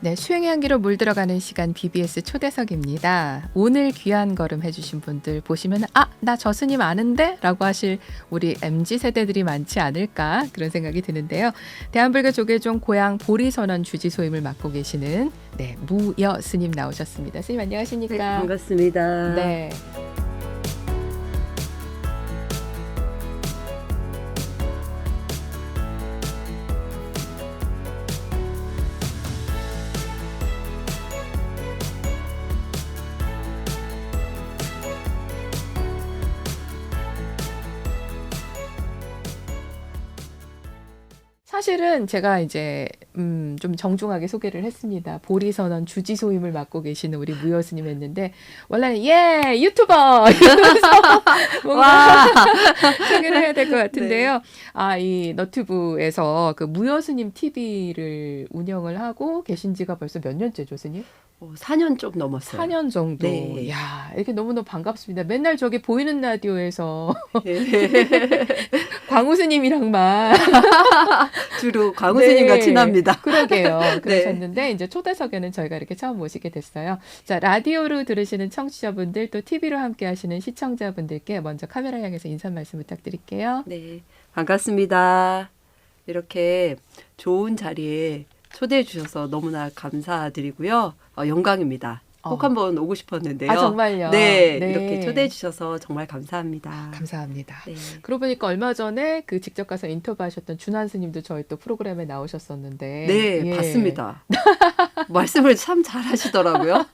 네, 수행의 향기로 물들어가는 시간 BBS 초대석입니다. 오늘 귀한 걸음 해주신 분들 보시면 나 저 스님 아는데? 라고 하실 우리 MZ세대들이 많지 않을까 그런 생각이 드는데요. 대한불교 조계종 고향 보리선원 주지소임을 맡고 계시는 무여 스님 나오셨습니다. 스님 안녕하십니까? 네, 반갑습니다. 네. 사실은 제가 이제 좀 정중하게 소개를 했습니다. 보리선원 주지소임을 맡고 계시는 우리 무여 스님 했는데 원래는 유튜버 이러면서 뭔가 소개를 해야 될 것 같은데요. 이 너튜브에서 그 무여 스님 TV를 운영을 하고 계신 지가 벌써 몇 년째죠, 스님? 4년 좀 넘었어요. 4년 정도. 네. 야, 이렇게 너무너무 반갑습니다. 맨날 저기 보이는 라디오에서 네. 광우 스님이랑만 주로 광우 스님과 친합니다. 그러게요. 그러셨는데 이제 초대석에는 저희가 이렇게 처음 모시게 됐어요. 자, 라디오로 들으시는 청취자분들 또 TV로 함께 하시는 시청자분들께 먼저 카메라 향해서 인사 말씀 부탁드릴게요. 네, 반갑습니다. 이렇게 좋은 자리에 초대해 주셔서 너무나 감사드리고요. 영광입니다. 꼭 한번 오고 싶었는데요. 정말요? 네, 이렇게 초대해 주셔서 정말 감사합니다. 감사합니다. 네. 그러고 보니까 얼마 전에 그 직접 가서 인터뷰하셨던 준한 스님도 저희 또 프로그램에 나오셨었는데 네, 봤습니다. 말씀을 참 잘하시더라고요.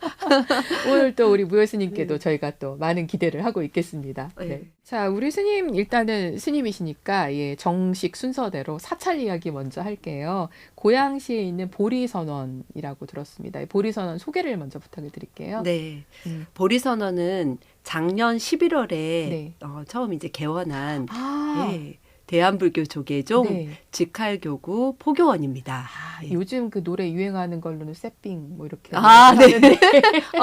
오늘 또 우리 무여 스님께도 저희가 또 많은 기대를 하고 있겠습니다. 네. 자, 우리 스님 일단은 스님이시니까 정식 순서대로 사찰 이야기 먼저 할게요. 고양시에 있는 보리선원이라고 들었습니다. 보리선원 소개를 먼저 부탁을 드릴게요. 네, 보리선원은 작년 11월에 처음 이제 개원한 대한불교 조계종 직할교구 포교원입니다. 요즘 그 노래 유행하는 걸로는 세삥 뭐 이렇게 네.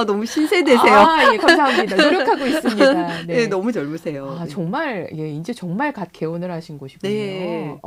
너무 신세대세요. 예, 감사합니다. 노력하고 있습니다. 네, 너무 젊으세요. 정말 이제 정말 갓 개원을 하신 곳이군요. 네.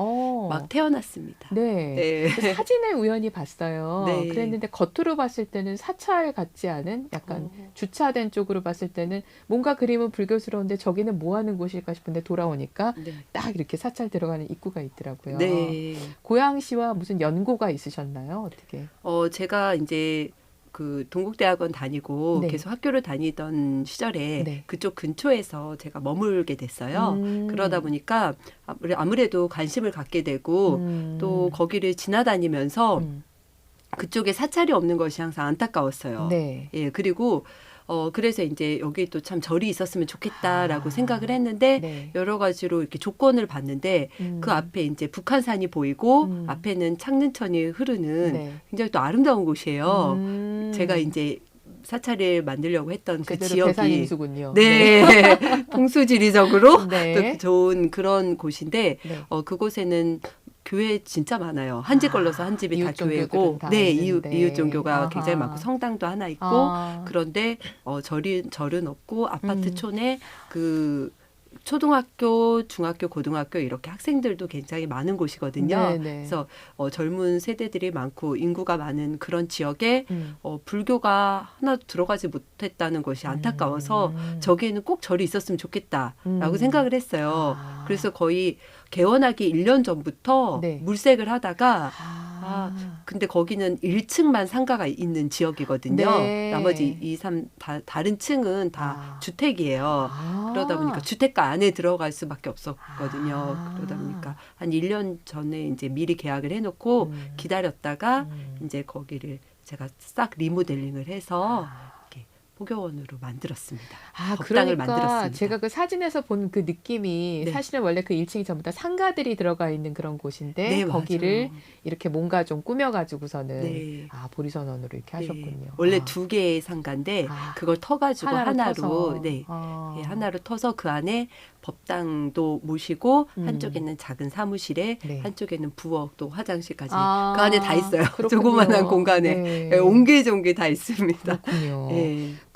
막 태어났습니다. 네. 사진을 우연히 봤어요. 네. 그랬는데 겉으로 봤을 때는 사찰 같지 않은 약간 주차된 쪽으로 봤을 때는 뭔가 그림은 불교스러운데 저기는 뭐 하는 곳일까 싶은데 돌아오니까 딱 이렇게 사찰 들어가는 입구가 있더라고요. 네. 고양시와 무슨 연고가 있으셨나요? 어떻게? 제가 이제 그 동국대학원 다니고 계속 학교를 다니던 시절에 그쪽 근처에서 제가 머물게 됐어요. 그러다 보니까 아무래도 관심을 갖게 되고 또 거기를 지나다니면서 그쪽에 사찰이 없는 것이 항상 안타까웠어요. 예, 그리고 그래서 이제 여기 또 참 절이 있었으면 좋겠다라고 생각을 했는데 여러 가지로 이렇게 조건을 봤는데 그 앞에 이제 북한산이 보이고 앞에는 창릉천이 흐르는 굉장히 또 아름다운 곳이에요. 제가 이제 사찰을 만들려고 했던 그 지역이 대산임수군요. 네, 풍수지리적으로 네. 또 좋은 그런 곳인데 그곳에는 교회 진짜 많아요. 한 집 걸러서 한 집이 다 교회고, 이웃 종교가 굉장히 많고 성당도 하나 있고, 그런데 절은 없고 아파트촌에 그 초등학교, 중학교, 고등학교 이렇게 학생들도 굉장히 많은 곳이거든요. 그래서 젊은 세대들이 많고 인구가 많은 그런 지역에 불교가 하나도 들어가지 못했다는 것이 안타까워서 저기에는 꼭 절이 있었으면 좋겠다라고 생각을 했어요. 그래서 거의 개원하기 1년 전부터 물색을 하다가 근데 거기는 1층만 상가가 있는 지역이거든요. 나머지 2, 3 다른 층은 다 주택이에요. 그러다 보니까 주택가 안에 들어갈 수밖에 없었거든요. 그러다 보니까 한 1년 전에 이제 미리 계약을 해놓고 기다렸다가 이제 거기를 제가 싹 리모델링을 해서 포교원으로 만들었습니다. 법당을 그러니까 만들었습니다. 제가 그 사진에서 본 그 느낌이 사실은 원래 그 1층이 전부 다 상가들이 들어가 있는 그런 곳인데 거기를 맞아요. 이렇게 뭔가 좀 꾸며가지고서는 보리선원으로 이렇게 하셨군요. 원래 2개의 상가인데 그걸 터가지고 하나로 하나로 터서 그 안에 법당도 모시고 한쪽에는 작은 사무실에 한쪽에는 부엌 또 화장실까지 그 안에 다 있어요. 조그만한 공간에 옹기종기 다 있습니다. 그렇군요.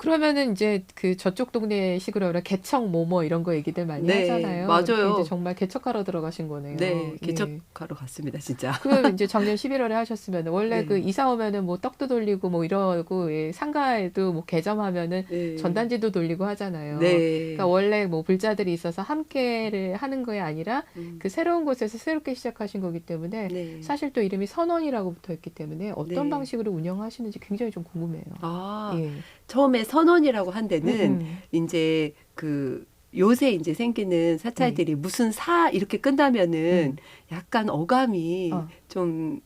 그러면은 이제 그 저쪽 동네식으로 그런 개척 뭐뭐 이런 거 얘기들 많이 네, 하잖아요. 맞아요. 이제 정말 개척하러 들어가신 거네요. 네, 예. 개척하러 갔습니다, 진짜. 그 이제 작년 11월에 하셨으면 원래 네. 그 이사 오면은 뭐 떡도 돌리고 뭐 이러고 예, 상가에도 뭐 개점하면은 네. 전단지도 돌리고 하잖아요. 네. 그러니까 원래 뭐 불자들이 있어서 함께를 하는 거에 아니라 그 새로운 곳에서 새롭게 시작하신 거기 때문에 네. 사실 또 이름이 선원이라고 붙어 있기 때문에 어떤 네. 방식으로 운영하시는지 굉장히 좀 궁금해요. 아, 예. 처음에 선원이라고 한 데는 이제 그 요새 이제 생기는 사찰들이 무슨 사 이렇게 끝나면은 약간 어감이 좀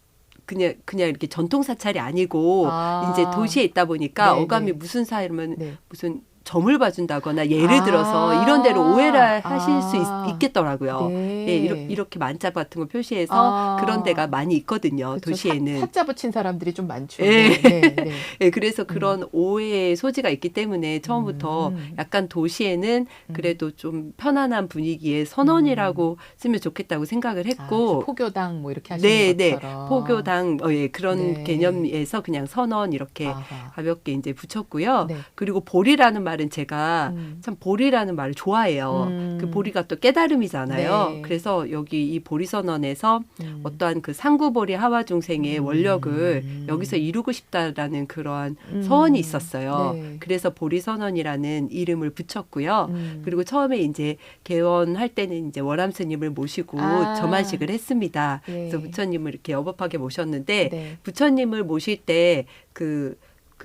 그냥 이렇게 전통 사찰이 아니고 이제 도시에 있다 보니까 네, 어감이 네. 무슨 사 이러면 네. 무슨 점을 봐준다거나 예를 들어서 이런 데로 오해를 하실 수 있겠더라고요. 네. 예, 이렇게 만자 같은 거 표시해서 그런 데가 많이 있거든요. 그쵸, 도시에는. 사자 붙인 사람들이 좀 많죠. 예. 네, 네. 예, 그래서 그런 오해의 소지가 있기 때문에 처음부터 약간 도시에는 그래도 좀 편안한 분위기에 선원이라고 쓰면 좋겠다고 생각을 했고. 포교당 뭐 이렇게 하시는 네, 것처럼. 포교당 예, 그런 네. 개념에서 그냥 선원 이렇게 아하. 가볍게 이제 붙였고요. 네. 그리고 보리라는 말은 제가 참 보리라는 말을 좋아해요. 그 보리가 또 깨달음이잖아요. 네. 그래서 여기 이 보리선언에서 어떠한 그 상구보리 하와중생의 원력을 여기서 이루고 싶다라는 그러한 서원이 있었어요. 네. 그래서 보리선언이라는 이름을 붙였고요. 그리고 처음에 이제 개원할 때는 이제 월암 스님을 모시고 점안식을 했습니다. 네. 그래서 부처님을 이렇게 여법하게 모셨는데 네. 부처님을 모실 때 그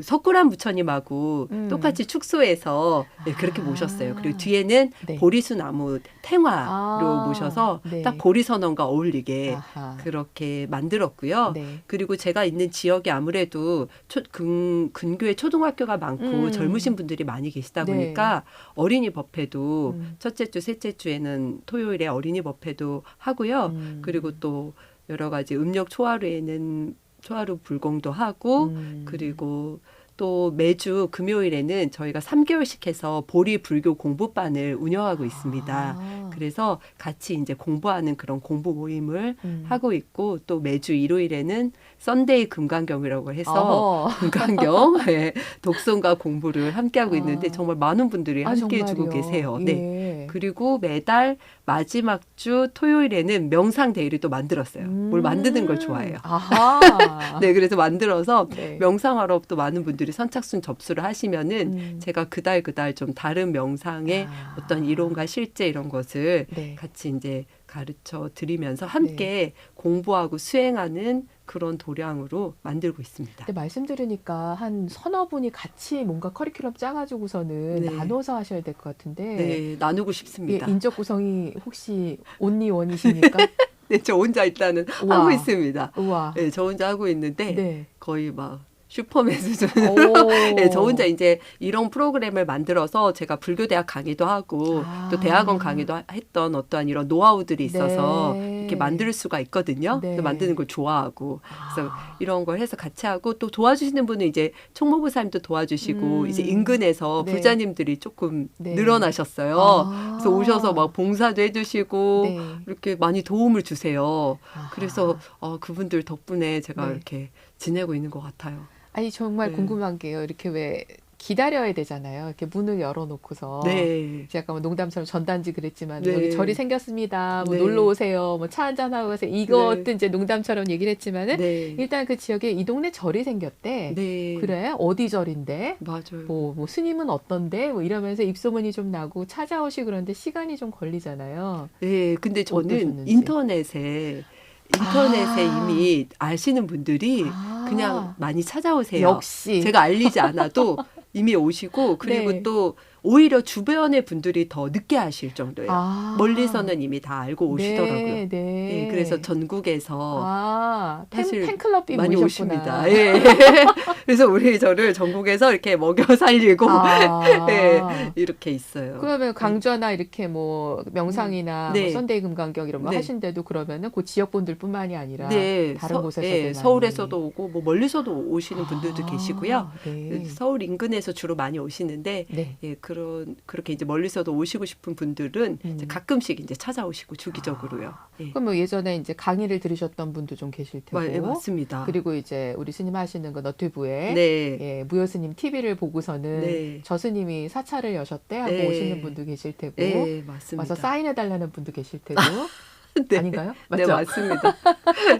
석굴암 부처님하고 똑같이 축소해서 네, 그렇게 모셨어요. 그리고 뒤에는 네. 보리수 나무 탱화로 모셔서 네. 딱 보리선언과 어울리게 아하. 그렇게 만들었고요. 네. 그리고 제가 있는 지역이 아무래도 근교에 초등학교가 많고 젊으신 분들이 많이 계시다 네. 보니까 어린이 법회도 첫째 주, 셋째 주에는 토요일에 어린이 법회도 하고요. 그리고 또 여러 가지 음력 초하루에는 초하루 불공도 하고 그리고 또 매주 금요일에는 저희가 3개월씩 해서 보리 불교 공부반을 운영하고 있습니다. 그래서 같이 이제 공부하는 그런 공부 모임을 하고 있고 또 매주 일요일에는 썬데이 금강경이라고 해서 금강경 네, 독송과 공부를 함께하고 있는데 정말 많은 분들이 함께해 주고 계세요. 예. 네. 그리고 매달 마지막 주 토요일에는 명상 데이를 또 만들었어요. 뭘 만드는 걸 좋아해요. 아하. 네, 그래서 만들어서 네. 명상하러 또 많은 분들이 선착순 접수를 하시면은 제가 그달 좀 다른 명상의 어떤 이론과 실제 이런 것을 네. 같이 이제 가르쳐 드리면서 함께 공부하고 수행하는 그런 도량으로 만들고 있습니다. 근데 말씀 들으니까 한 서너 분이 같이 뭔가 커리큘럼 짜가지고서는 네. 나눠서 하셔야 될 것 같은데. 네, 나누고 싶습니다. 예, 인적 구성이 혹시 온리원이십니까? 네, 저 혼자 일단은 우와. 하고 있습니다. 우와. 네, 저 혼자 하고 있는데 네. 거의 막 슈퍼맨 수준. 오. 네, 저 혼자 이제 이런 프로그램을 만들어서 제가 불교대학 강의도 하고 또 대학원 강의도 했던 어떠한 이런 노하우들이 있어서 네. 이렇게 만들 수가 있거든요. 네. 그래서 만드는 걸 좋아하고 그래서 이런 걸 해서 같이 하고 또 도와주시는 분은 이제 총무부사님도 도와주시고 이제 인근에서 네. 부자님들이 조금 네. 늘어나셨어요. 그래서 오셔서 막 봉사도 해주시고 네. 이렇게 많이 도움을 주세요. 아하. 그래서 그분들 덕분에 제가 네. 이렇게 지내고 있는 것 같아요. 아니 정말 네. 궁금한 게요. 이렇게 왜 기다려야 되잖아요. 이렇게 문을 열어놓고서. 네. 제가 아까 뭐 농담처럼 전단지 그랬지만 네. 여기 절이 생겼습니다. 뭐 네. 놀러 오세요. 뭐 차 한잔 하고 가세요. 이것도 이제 농담처럼 얘기를 했지만은 네. 일단 그 지역에 이 동네 절이 생겼대. 네. 그래 어디 절인데? 맞아요. 뭐 스님은 어떤데? 뭐 이러면서 입소문이 좀 나고 찾아오시고 그런데 시간이 좀 걸리잖아요. 네. 근데 저는 어떠셨는지. 인터넷에 이미 아시는 분들이 그냥 많이 찾아오세요. 역시. 제가 알리지 않아도 이미 오시고 그리고 네. 또 오히려 주변의 분들이 더 늦게 하실 정도예요. 멀리서는 이미 다 알고 오시더라고요. 네, 네. 네, 그래서 전국에서 사실 팬클럽이 많이 모이셨구나. 오십니다. 예. 그래서 우리 저를 전국에서 이렇게 먹여 살리고 예, 이렇게 있어요. 그러면 강좌나 이렇게 뭐 명상이나 네. 뭐 썬데이 금강경 이런 거 네. 하신데도 그러면은 그 지역 분들뿐만이 아니라 네, 다른 곳에서도 예, 많이. 서울에서도 오고 뭐 멀리서도 오시는 분들도 계시고요. 네. 서울 인근에서 주로 많이 오시는데 네. 예, 그렇게 이제 멀리서도 오시고 싶은 분들은 이제 가끔씩 이제 찾아오시고 주기적으로요. 예. 그럼 뭐 예전에 이제 강의를 들으셨던 분도 좀 계실 테고. 예, 맞습니다. 그리고 이제 우리 스님 하시는 그 너튜브에 네. 예, 무여 스님 TV를 보고서는 네. 저 스님이 사찰을 여셨대 하고 네. 오시는 분도 계실 테고. 네, 맞습니다. 와서 사인해 달라는 분도 계실 테고. 네. 아닌가요? 맞죠? 네, 맞습니다.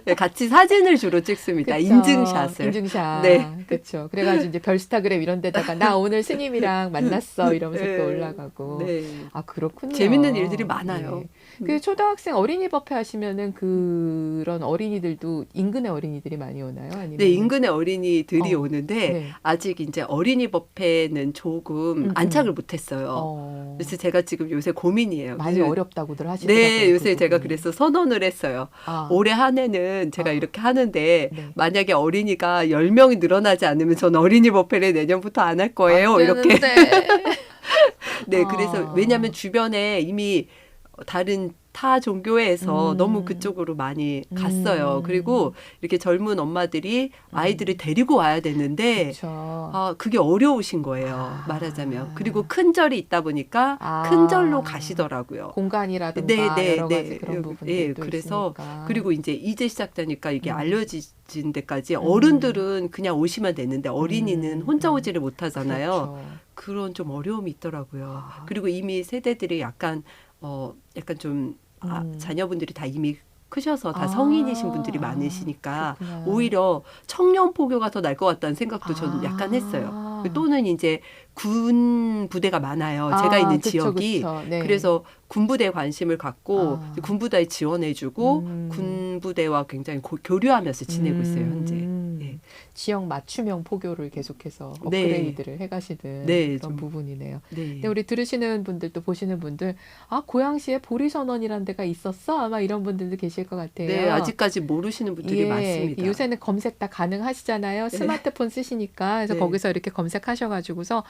네, 같이 사진을 주로 찍습니다. 그쵸. 인증샷을. 인증샷. 네. 그렇죠. 그래가지고 이제 별스타그램 이런 데다가 나 오늘 스님이랑 만났어 이러면서 네. 또 올라가고. 네. 아 그렇군요. 재밌는 일들이 많아요. 그 초등학생 어린이 법회 하시면은 그런 어린이들도 인근의 어린이들이 많이 오나요? 아니면 네, 인근의 어린이들이 오는데 네. 아직 이제 어린이 법회는 조금 안착을 못했어요. 그래서 제가 지금 요새 고민이에요. 많이 어렵다고들 하시더라고요. 네, 요새 그 제가 부분이. 그래서 선언을 했어요. 올해 한 해는 제가 이렇게 하는데 네. 만약에 어린이가 10명이 늘어나지 않으면 전 어린이 법회를 내년부터 안 할 거예요. 안 이렇게. 되는데. 네, 그래서 왜냐하면 주변에 이미 다른 타 종교에서 너무 그쪽으로 많이 갔어요. 그리고 이렇게 젊은 엄마들이 아이들을 데리고 와야 되는데 그쵸. 그게 어려우신 거예요. 말하자면. 그리고 큰 절이 있다 보니까 큰 절로 가시더라고요. 공간이라든가 네, 여러 가지 그런 부분들도 예, 그래서 있으니까. 그리고 이제 시작되니까 이게 알려진 데까지 어른들은 그냥 오시면 되는데 어린이는 혼자 오지를 못하잖아요. 그렇죠. 그런 좀 어려움이 있더라고요. 그리고 이미 세대들이 약간 좀 자녀분들이 다 이미 크셔서 다 성인이신 분들이 많으시니까 그렇구나. 오히려 청년 포교가 더 날 것 같다는 생각도 저는 약간 했어요. 또는 이제 군 부대가 많아요. 제가 있는 그쵸, 지역이. 그쵸. 네. 그래서 군부대에 관심을 갖고 군부대에 지원해주고 군부대와 굉장히 교류하면서 지내고 있어요. 현재. 네. 지역 맞춤형 포교를 계속해서 네. 업그레이드를 해가시는 네, 그런 좀. 부분이네요. 네. 근데 우리 들으시는 분들 또 보시는 분들 고양시에 보리선원이라는 데가 있었어? 아마 이런 분들도 계실 것 같아요. 네, 아직까지 모르시는 분들이 많습니다. 요새는 검색 다 가능하시잖아요. 네. 스마트폰 쓰시니까. 그래서 네. 거기서 이렇게 검색하셔가지고서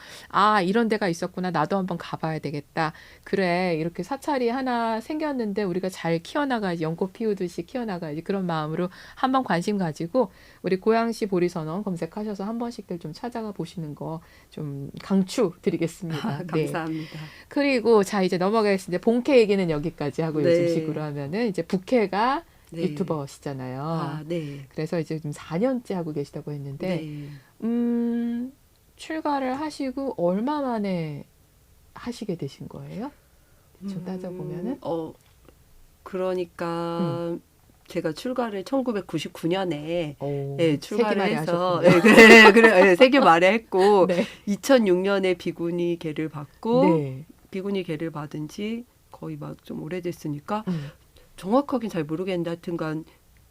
이런 데가 있었구나. 나도 한번 가봐야 되겠다. 그래, 이렇게 사찰이 하나 생겼는데 우리가 잘 키워나가야지. 연꽃 피우듯이 키워나가야지. 그런 마음으로 한번 관심 가지고 우리 고양시 보리선원 검색하셔서 한 번씩들 좀 찾아가 보시는 거 좀 강추 드리겠습니다. 네. 감사합니다. 그리고 자 이제 넘어가겠습니다. 본캐 얘기는 여기까지 하고 네. 요즘 식으로 하면은 이제 부캐가 네. 유튜버시잖아요. 네. 그래서 이제 좀 4년째 하고 계시다고 했는데 네. 출가를 하시고 얼마 만에 하시게 되신 거예요? 좀 따져보면은 그러니까 제가 출가를 1999년에 출가를 세기말에 해서 하셨군요. 세기 말에 했고 네. 2006년에 비구니 계를 받고 네. 비구니 계를 받은 지 거의 막 좀 오래됐으니까 정확하긴 잘 모르겠는데 하여튼간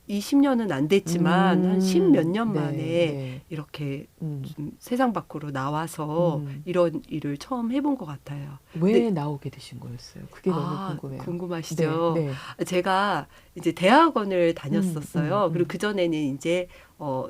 20년은 안 됐지만 한 10몇 년 네, 만에 네. 이렇게 좀 세상 밖으로 나와서 이런 일을 처음 해본 것 같아요. 왜 나오게 되신 거였어요? 그게 너무 궁금해요. 궁금하시죠? 네, 네. 제가 이제 대학원을 다녔었어요. 그리고 그전에는 이제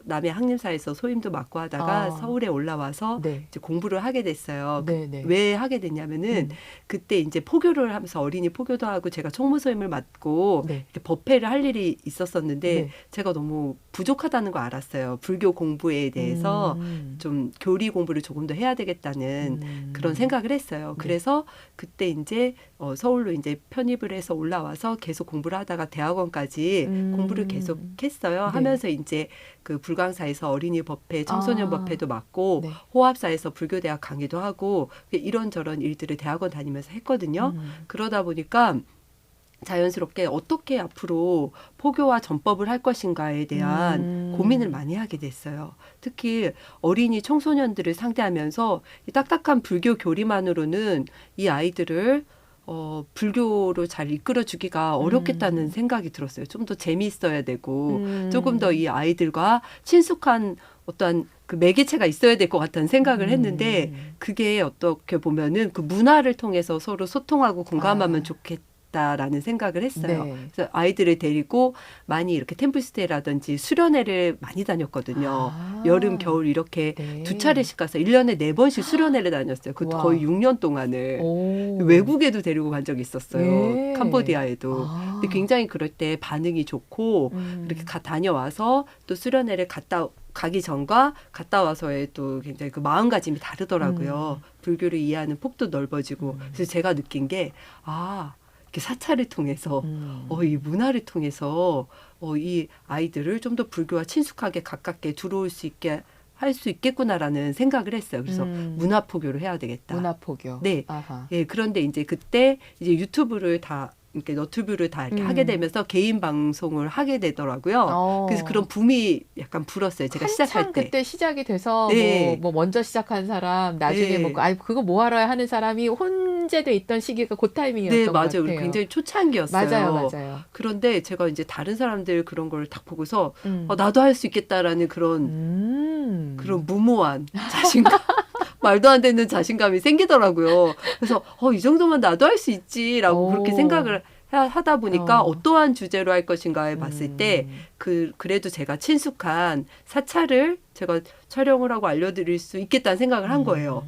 남해 항림사에서 소임도 맡고 하다가 서울에 올라와서 네. 이제 공부를 하게 됐어요. 네, 네. 왜 하게 됐냐면은 그때 이제 포교를 하면서 어린이 포교도 하고 제가 총무소임을 맡고 네. 이렇게 법회를 할 일이 있었었는데 네. 제가 너무 부족하다는 거 알았어요. 불교 공부에 대해서 좀 교리 공부를 조금 더 해야 되겠다는 그런 생각을 했어요. 네. 그래서 그때 이제 서울로 이제 편입을 해서 올라와서 계속 공부를 하다가 대학원까지 공부를 계속 했어요. 네. 하면서 이제 그 불광사에서 어린이 법회, 청소년 법회도 맡고 네. 호합사에서 불교대학 강의도 하고 이런저런 일들을 대학원 다니면서 했거든요. 그러다 보니까 자연스럽게 어떻게 앞으로 포교와 전법을 할 것인가에 대한 고민을 많이 하게 됐어요. 특히 어린이 청소년들을 상대하면서 이 딱딱한 불교 교리만으로는 이 아이들을 불교로 잘 이끌어주기가 어렵겠다는 생각이 들었어요. 좀 더 재미있어야 되고 조금 더 이 아이들과 친숙한 어떠한 그 매개체가 있어야 될 것 같다는 생각을 했는데 그게 어떻게 보면은 그 문화를 통해서 서로 소통하고 공감하면 좋겠다라는 생각을 했어요. 네. 그래서 아이들을 데리고 많이 이렇게 템플스테이라든지 수련회를 많이 다녔거든요. 여름, 겨울 이렇게 네. 2차례씩 가서 1년에 4번씩 수련회를 다녔어요. 그 우와. 거의 6년 동안을. 오. 외국에도 데리고 간 적이 있었어요. 네. 캄보디아에도. 근데 굉장히 그럴 때 반응이 좋고 이렇게 다녀와서 또 수련회를 갔다 가기 전과 갔다 와서의 또 굉장히 그 마음가짐이 다르더라고요. 불교를 이해하는 폭도 넓어지고. 그래서 제가 느낀 게 이렇게 사찰을 통해서 이 문화를 통해서 이 아이들을 좀 더 불교와 친숙하게 가깝게 들어올 수 있게 할 수 있겠구나라는 생각을 했어요. 그래서 문화포교를 해야 되겠다. 문화포교. 네. 아하. 예, 그런데 이제 그때 이제 유튜브를 다 이렇게 너튜브를 다 이렇게 하게 되면서 개인 방송을 하게 되더라고요. 그래서 그런 붐이 약간 불었어요. 제가 시작할 때. 그때 시작이 돼서 네. 뭐 먼저 시작한 사람, 나중에 네. 그거 뭐 하러 하는 사람이 혼재돼 있던 시기가 그 타이밍이었던 네, 것 맞아요. 같아요. 굉장히 초창기였어요. 맞아요. 그런데 제가 이제 다른 사람들 그런 걸 딱 보고서 나도 할 수 있겠다라는 그런 무모한 자신감. 말도 안 되는 자신감이 생기더라고요. 그래서 이 정도면 나도 할 수 있지라고 그렇게 생각을 하다 보니까 어떠한 주제로 할 것인가에 봤을 때 그래도 제가 친숙한 사찰을 제가 촬영을 하고 알려드릴 수 있겠다는 생각을 한 거예요.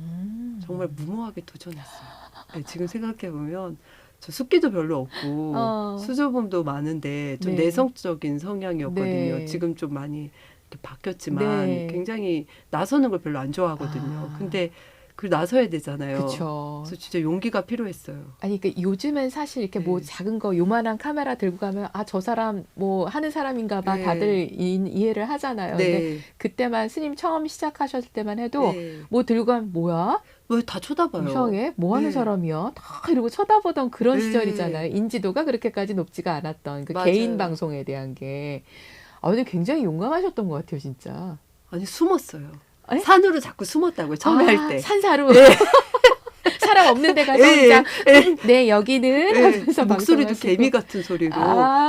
정말 무모하게 도전했어요. 네, 지금 생각해보면 저 숫기도 별로 없고 수줍음도 많은데 좀 네. 내성적인 성향이었거든요. 네. 지금 좀 많이 바뀌었지만 네. 굉장히 나서는 걸 별로 안 좋아하거든요. 근데 나서야 되잖아요. 그쵸. 그래서 진짜 용기가 필요했어요. 아니, 그러니까 요즘엔 사실 이렇게 뭐 작은 거 요만한 카메라 들고 가면 저 사람 뭐 하는 사람인가 봐 다들 이해를 하잖아요. 근데 그때만 스님 처음 시작하셨을 때만 해도 뭐 들고 가면 뭐야? 왜 다 쳐다봐요? 이상해? 뭐 하는 사람이야? 다 이러고 쳐다보던 그런 시절이잖아요. 인지도가 그렇게까지 높지가 않았던 그 개인 방송에 대한 게. 근데 굉장히 용감하셨던 것 같아요, 진짜. 아니, 숨었어요. 에? 산으로 자꾸 숨었다고요, 처음에 할 때. 산사로? 사람 없는 데 가서 혼자 네, 여기는 하면서 목소리도 개미 같은 소리로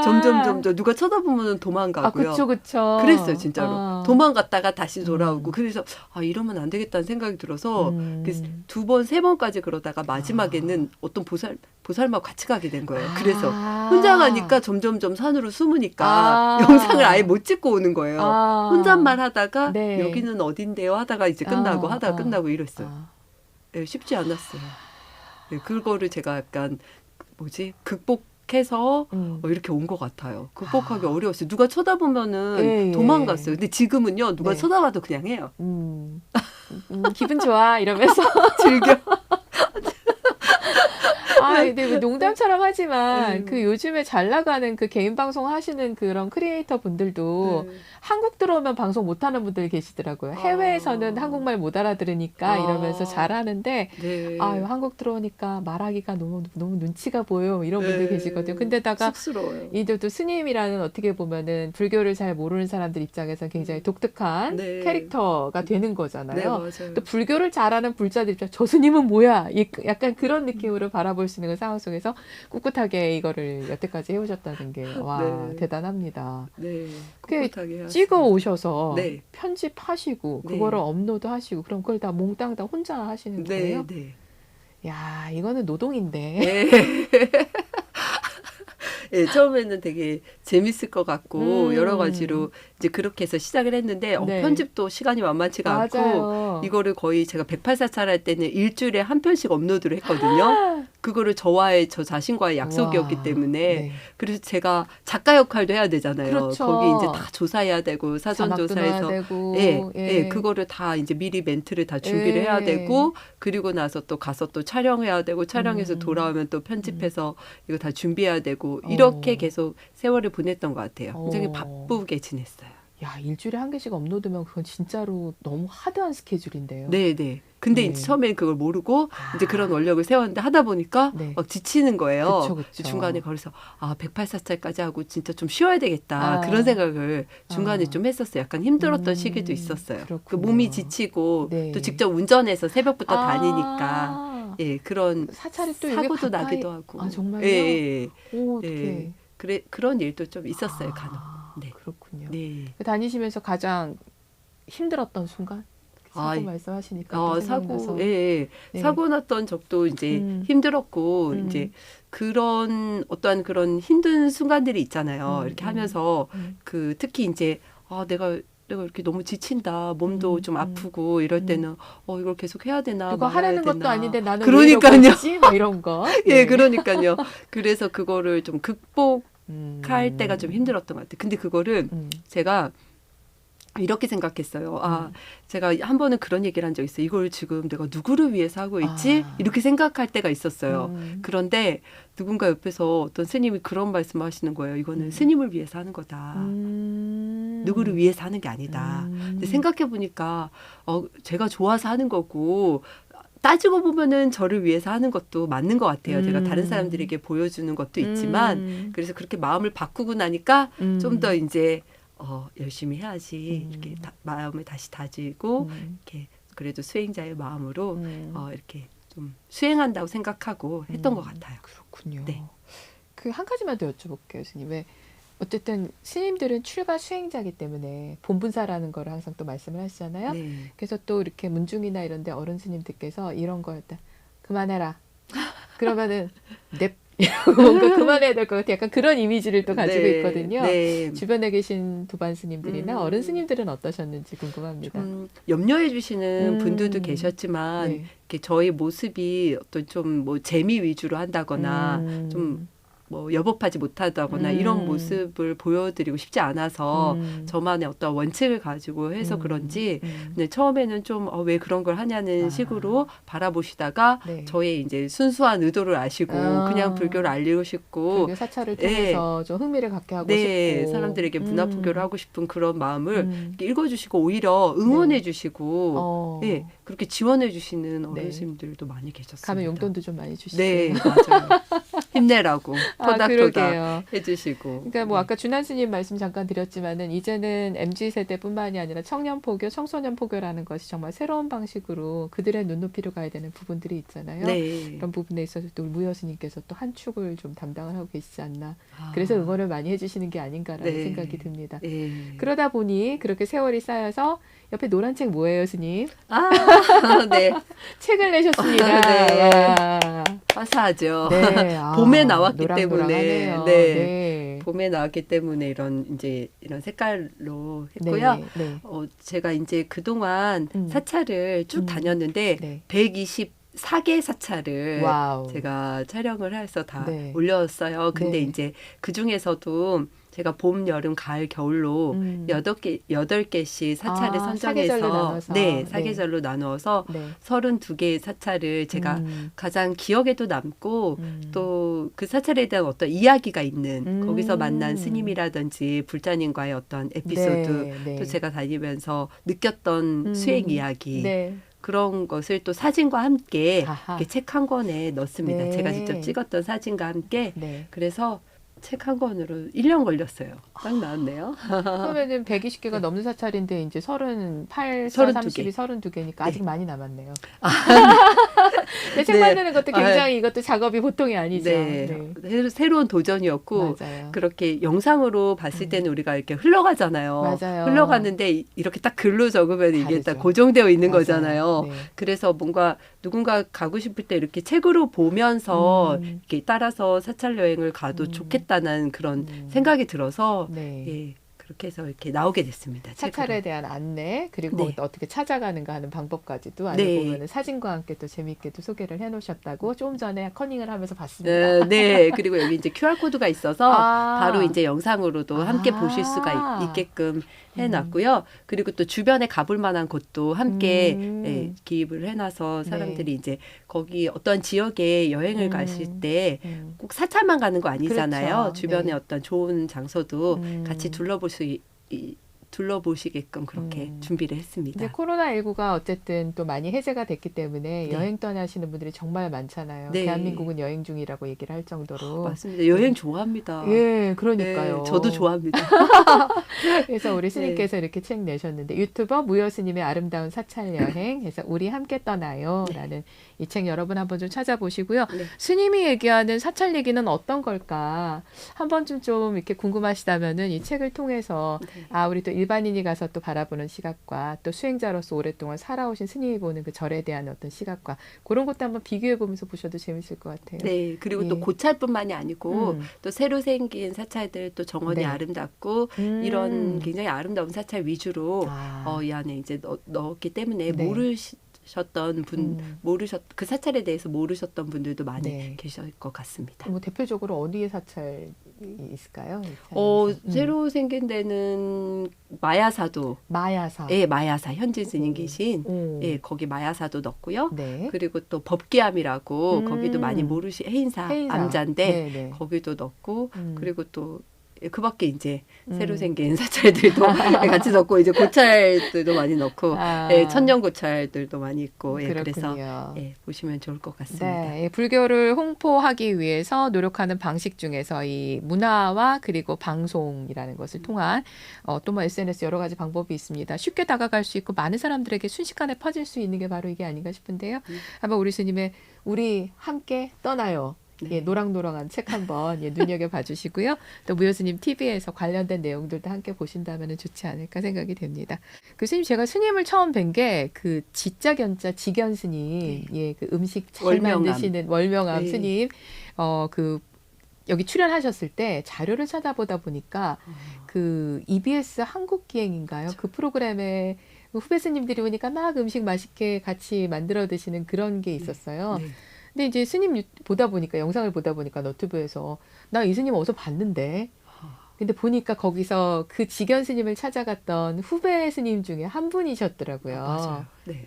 점점 누가 쳐다보면 도망가고요. 그쵸. 그랬어요, 진짜로. 도망갔다가 다시 돌아오고. 그래서 이러면 안 되겠다는 생각이 들어서 그래서 2번, 3번까지 그러다가 마지막에는 어떤 보살마하고 같이 가게 된 거예요. 그래서 혼자 가니까 점점 산으로 숨으니까 영상을 아예 못 찍고 오는 거예요. 혼잣말 하다가 여기는 어딘데요 하다가 이제 끝나고 하다가 끝나고 이랬어요. 네, 쉽지 않았어요. 네, 그거를 제가 약간 극복해서 이렇게 온 것 같아요. 극복하기 어려웠어요. 누가 쳐다보면은 도망갔어요. 근데 지금은요, 누가 쳐다봐도 그냥 해요. 기분 좋아 이러면서 즐겨. 근데 농담처럼 하지만 그 요즘에 잘 나가는 그 개인 방송 하시는 그런 크리에이터 분들도 한국 들어오면 방송 못하는 분들 계시더라고요. 해외에서는 한국말 못 알아들으니까 이러면서 잘하는데 한국 들어오니까 말하기가 너무 눈치가 보여 이런 분들 계시거든요. 근데다가 쑥스러워요. 이들도 스님이라는 어떻게 보면은 불교를 잘 모르는 사람들 입장에서 굉장히 독특한 캐릭터가 되는 거잖아요. 맞아요. 또 불교를 잘하는 불자들 입장 저 스님은 뭐야? 약간 그런 느낌으로 바라볼 수 있는 그 상황 속에서 꿋꿋하게 이거를 여태까지 해오셨다는 게 대단합니다. 네, 꿋꿋하게 찍어 오셔서 편집하시고 그거를 업로드하시고 그럼 그걸 다 몽땅 다 혼자 하시는 거예요? 네. 야, 이거는 노동인데. 네. 네, 처음에는 되게 재밌을 것 같고 여러 가지로 이제 그렇게 해서 시작을 했는데 편집도 시간이 만만치가 않고 이거를 거의 제가 108사찰 할 때는 일주일에 한 편씩 업로드를 했거든요. 그거를 저 자신과의 약속이었기 때문에 그래서 제가 작가 역할도 해야 되잖아요. 그렇죠. 거기 이제 다 조사해야 되고 사전 조사해서 그거를 다 이제 미리 멘트를 다 준비를 해야 되고 그리고 나서 또 가서 또 촬영해야 되고 촬영해서 돌아오면 또 편집해서 이거 다 준비해야 되고 이렇게 계속 세월을 보냈던 것 같아요. 굉장히 바쁘게 지냈어요. 야, 일주일에 한 개씩 업로드면 그건 진짜로 너무 하드한 스케줄인데요. 네. 근데 이제 처음엔 그걸 모르고 이제 그런 원력을 세웠는데 하다 보니까 막 지치는 거예요. 그쵸. 중간에 거기서 108사찰까지 하고 진짜 좀 쉬어야 되겠다. 그런 생각을 중간에 좀 했었어요. 약간 힘들었던 시기도 있었어요. 그 몸이 지치고 또 직접 운전해서 새벽부터 다니니까 그런 사찰이 또 사고도 나기도 하고. 정말요? 오, 어떡해. 그런 일도 좀 있었어요. 간혹. 네. 그렇군요. 네. 다니시면서 가장 힘들었던 순간? 사고 말씀하시니까 사고 났던 적도 이제 힘들었고 이제 그런 어떠한 그런 힘든 순간들이 있잖아요. 이렇게 하면서 그 특히 이제 내가 이렇게 너무 지친다. 몸도 좀 아프고 이럴 때는 이걸 계속 해야 되나 그거 하라는 것도 아닌데 나는 그러니까요. 왜 이러고 있지? 뭐 이런 거. 그러니까요. 그래서 그거를 좀 극복할 때가 좀 힘들었던 것 같아요. 근데 그거를 제가 이렇게 생각했어요. 제가 한 번은 그런 얘기를 한 적 있어요. 이걸 지금 내가 누구를 위해서 하고 있지? 이렇게 생각할 때가 있었어요. 그런데 누군가 옆에서 어떤 스님이 그런 말씀을 하시는 거예요. 이거는 스님을 위해서 하는 거다. 누구를 위해서 하는 게 아니다. 근데 생각해 보니까 제가 좋아서 하는 거고 따지고 보면은 저를 위해서 하는 것도 맞는 것 같아요. 제가 다른 사람들에게 보여주는 것도 있지만 그래서 그렇게 마음을 바꾸고 나니까 좀 더 이제 열심히 해야지 이렇게 마음을 다시 다지고 이렇게 그래도 수행자의 마음으로 이렇게 좀 수행한다고 생각하고 했던 것 같아요. 그렇군요. 네. 그 한 가지만 더 여쭤볼게요, 스님. 왜 어쨌든 스님들은 출가 수행자이기 때문에 본분사라는 거를 항상 또 말씀을 하시잖아요. 네. 그래서 또 이렇게 문중이나 이런데 어른 스님들께서 이런 걸 일단 그만해라. 그러면은 넵. 뭔가 그만해야 될 것 같아. 약간 그런 이미지를 또 가지고 있거든요. 네. 주변에 계신 도반 스님들이나 어른 스님들은 어떠셨는지 궁금합니다. 좀 염려해 주시는 분들도 계셨지만 네. 이렇게 저희 모습이 어떤 좀 뭐 재미 위주로 한다거나 좀 뭐 여법하지 못하다거나 이런 모습을 보여드리고 싶지 않아서 저만의 어떤 원칙을 가지고 해서 그런지 근데 처음에는 좀 왜 그런 걸 하냐는 식으로 바라보시다가 네. 저의 이제 순수한 의도를 아시고 그냥 불교를 알리고 싶고 불교 사찰을 통해서 좀 흥미를 갖게 하고 싶고 사람들에게 문화포교를 하고 싶은 그런 마음을 이렇게 읽어주시고 오히려 응원해 주시고 그렇게 지원해 주시는 어르신들도 많이 계셨습니다. 가면 용돈도 좀 많이 주시고. 네, 맞아요. 힘내라고 토닥토닥 해주시고. 그러니까 뭐 아까 준한 스님 말씀 잠깐 드렸지만은 이제는 MZ 세대뿐만이 아니라 청년 포교, 청소년 포교라는 것이 정말 새로운 방식으로 그들의 눈높이로 가야 되는 부분들이 있잖아요. 네. 그런 부분에 있어서 또 우리 무여 스님께서 또 한 축을 좀 담당을 하고 계시지 않나. 그래서 응원을 많이 해주시는 게 아닌가라는 생각이 듭니다. 그러다 보니 그렇게 세월이 쌓여서 옆에 노란 책 뭐예요, 스님? 네. 책을 내셨습니다. 네. 화사하죠. 네. 봄에 나왔기 노랑노랑하네요. 때문에 네. 봄에 나왔기 때문에 이런 색깔로 했고요. 네. 제가 이제 그동안 사찰을 쭉 다녔는데 124개 사찰을 제가 촬영을 해서 다 올렸어요. 근데 이제 그 중에서도 제가 봄, 여름, 가을, 겨울로 8개씩 사찰을 선정해서 사계절로 나누어서 32개의 사찰을 제가 가장 기억에도 남고 또 그 사찰에 대한 어떤 이야기가 있는 거기서 만난 스님이라든지 불자님과의 어떤 에피소드 또 제가 다니면서 느꼈던 수행 이야기 그런 것을 또 사진과 함께 책 한 권에 넣습니다. 제가 직접 찍었던 사진과 함께 그래서 책 한 권으로 1년 걸렸어요. 딱 나왔네요. 그러면은 120개가 넘는 사찰인데 이제 38, 32이 32개니까 아직 많이 남았네요. 근데 책 만드는 것도 굉장히 이것도 작업이 보통이 아니죠. 새로운 도전이었고 맞아요. 그렇게 영상으로 봤을 때는 우리가 이렇게 흘러가잖아요. 맞아요. 흘러가는데 이렇게 딱 글로 적으면 이게 딱 고정되어 있는 거잖아요. 네. 그래서 뭔가 누군가 가고 싶을 때 이렇게 책으로 보면서 이렇게 따라서 사찰 여행을 가도 좋겠다는 그런 생각이 들어서 그렇게 해서 이렇게 나오게 됐습니다. 사찰에 대한 안내 그리고 어떻게 찾아가는가 하는 방법까지도 안에 보면 사진과 함께 또 재미있게 또 소개를 해놓으셨다고 조금 전에 커닝을 하면서 봤습니다. 그리고 여기 이제 QR 코드가 있어서 바로 이제 영상으로도 함께 보실 수가 있게끔 해놨고요. 그리고 또 주변에 가볼 만한 곳도 함께 기입을 해놔서 사람들이 이제 거기 어떤 지역에 여행을 가실 때 꼭 사찰만 가는 거 아니잖아요. 그렇죠. 주변에 어떤 좋은 장소도 같이 둘러보시게끔 그렇게 준비를 했습니다. 이제 코로나19가 어쨌든 또 많이 해제가 됐기 때문에 여행 떠나시는 분들이 정말 많잖아요. 대한민국은 여행 중이라고 얘기를 할 정도로. 맞습니다. 여행 좋아합니다. 그러니까요. 저도 좋아합니다. 그래서 우리 스님께서 이렇게 책 내셨는데 유튜버 무여 스님의 아름다운 사찰 여행 해서 우리 함께 떠나요 라는 이 책 여러분 한번 좀 찾아보시고요. 스님이 얘기하는 사찰 얘기는 어떤 걸까? 한 번쯤 좀 이렇게 궁금하시다면은 이 책을 통해서 우리 또 일반인이 가서 또 바라보는 시각과 또 수행자로서 오랫동안 살아오신 스님이 보는 그 절에 대한 어떤 시각과 그런 것도 한번 비교해 보면서 보셔도 재밌을 것 같아요. 네, 그리고 또 고찰뿐만이 아니고 또 새로 생긴 사찰들 또 정원이 아름답고 이런 굉장히 아름다운 사찰 위주로 이 안에 이제 넣었기 때문에 그 사찰에 대해서 모르셨던 분들도 많이 계실 것 같습니다. 뭐 대표적으로 어디의 사찰 있을까요? 새로 생긴 데는 마야사도. 마야사. 예, 마야사 현진 스님 계신. 예, 거기 마야사도 넣었고요. 네. 그리고 또 법기암이라고 거기도 많이 해인사 암자인데 네네. 거기도 넣고 그리고 또 그밖에 이제 새로 생긴 사찰들도 같이 넣고 이제 고찰들도 많이 넣고 예, 천년 고찰들도 많이 있고 예, 그래서 예, 보시면 좋을 것 같습니다. 네, 불교를 홍보하기 위해서 노력하는 방식 중에서 이 문화와 그리고 방송이라는 것을 통한 또 뭐 SNS 여러 가지 방법이 있습니다. 쉽게 다가갈 수 있고 많은 사람들에게 순식간에 퍼질 수 있는 게 바로 이게 아닌가 싶은데요. 한번 우리 스님의 우리 함께 떠나요. 예, 노랑노랑한 책 한번 예, 눈여겨봐 주시고요. 또 무효스님 TV에서 관련된 내용들도 함께 보신다면 좋지 않을까 생각이 됩니다. 그 스님 제가 스님을 처음 뵌 게 그 지자견자 지견 스님, 예, 그 음식 잘 월명암. 만드시는 월명암 네. 스님, 그 여기 출연하셨을 때 자료를 찾아보다 보니까 그 EBS 한국기행인가요? 그 프로그램에 후배 스님들이 오니까 막 음식 맛있게 같이 만들어 드시는 그런 게 있었어요. 네. 근데 이제 스님 보다 보니까 영상을 보다 보니까 너튜브에서 나 이 스님 어디서 봤는데 근데 보니까 거기서 그 지견 스님을 찾아갔던 후배 스님 중에 한 분이셨더라고요. 맞아요. 네.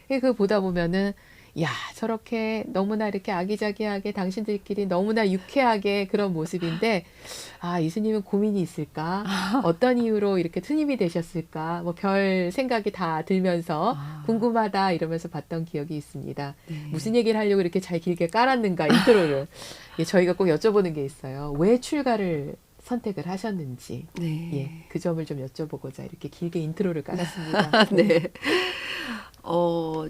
예. 그 보다 보면은 야 저렇게 너무나 이렇게 아기자기하게 당신들끼리 너무나 유쾌하게 그런 모습인데 이 스님은 고민이 있을까? 어떤 이유로 이렇게 스님이 되셨을까? 뭐 별 생각이 다 들면서 궁금하다 이러면서 봤던 기억이 있습니다. 네. 무슨 얘기를 하려고 이렇게 잘 길게 깔았는가 인트로를 예, 저희가 꼭 여쭤보는 게 있어요. 왜 출가를 선택을 하셨는지 네. 예, 그 점을 좀 여쭤보고자 이렇게 길게 인트로를 깔았습니다. 네.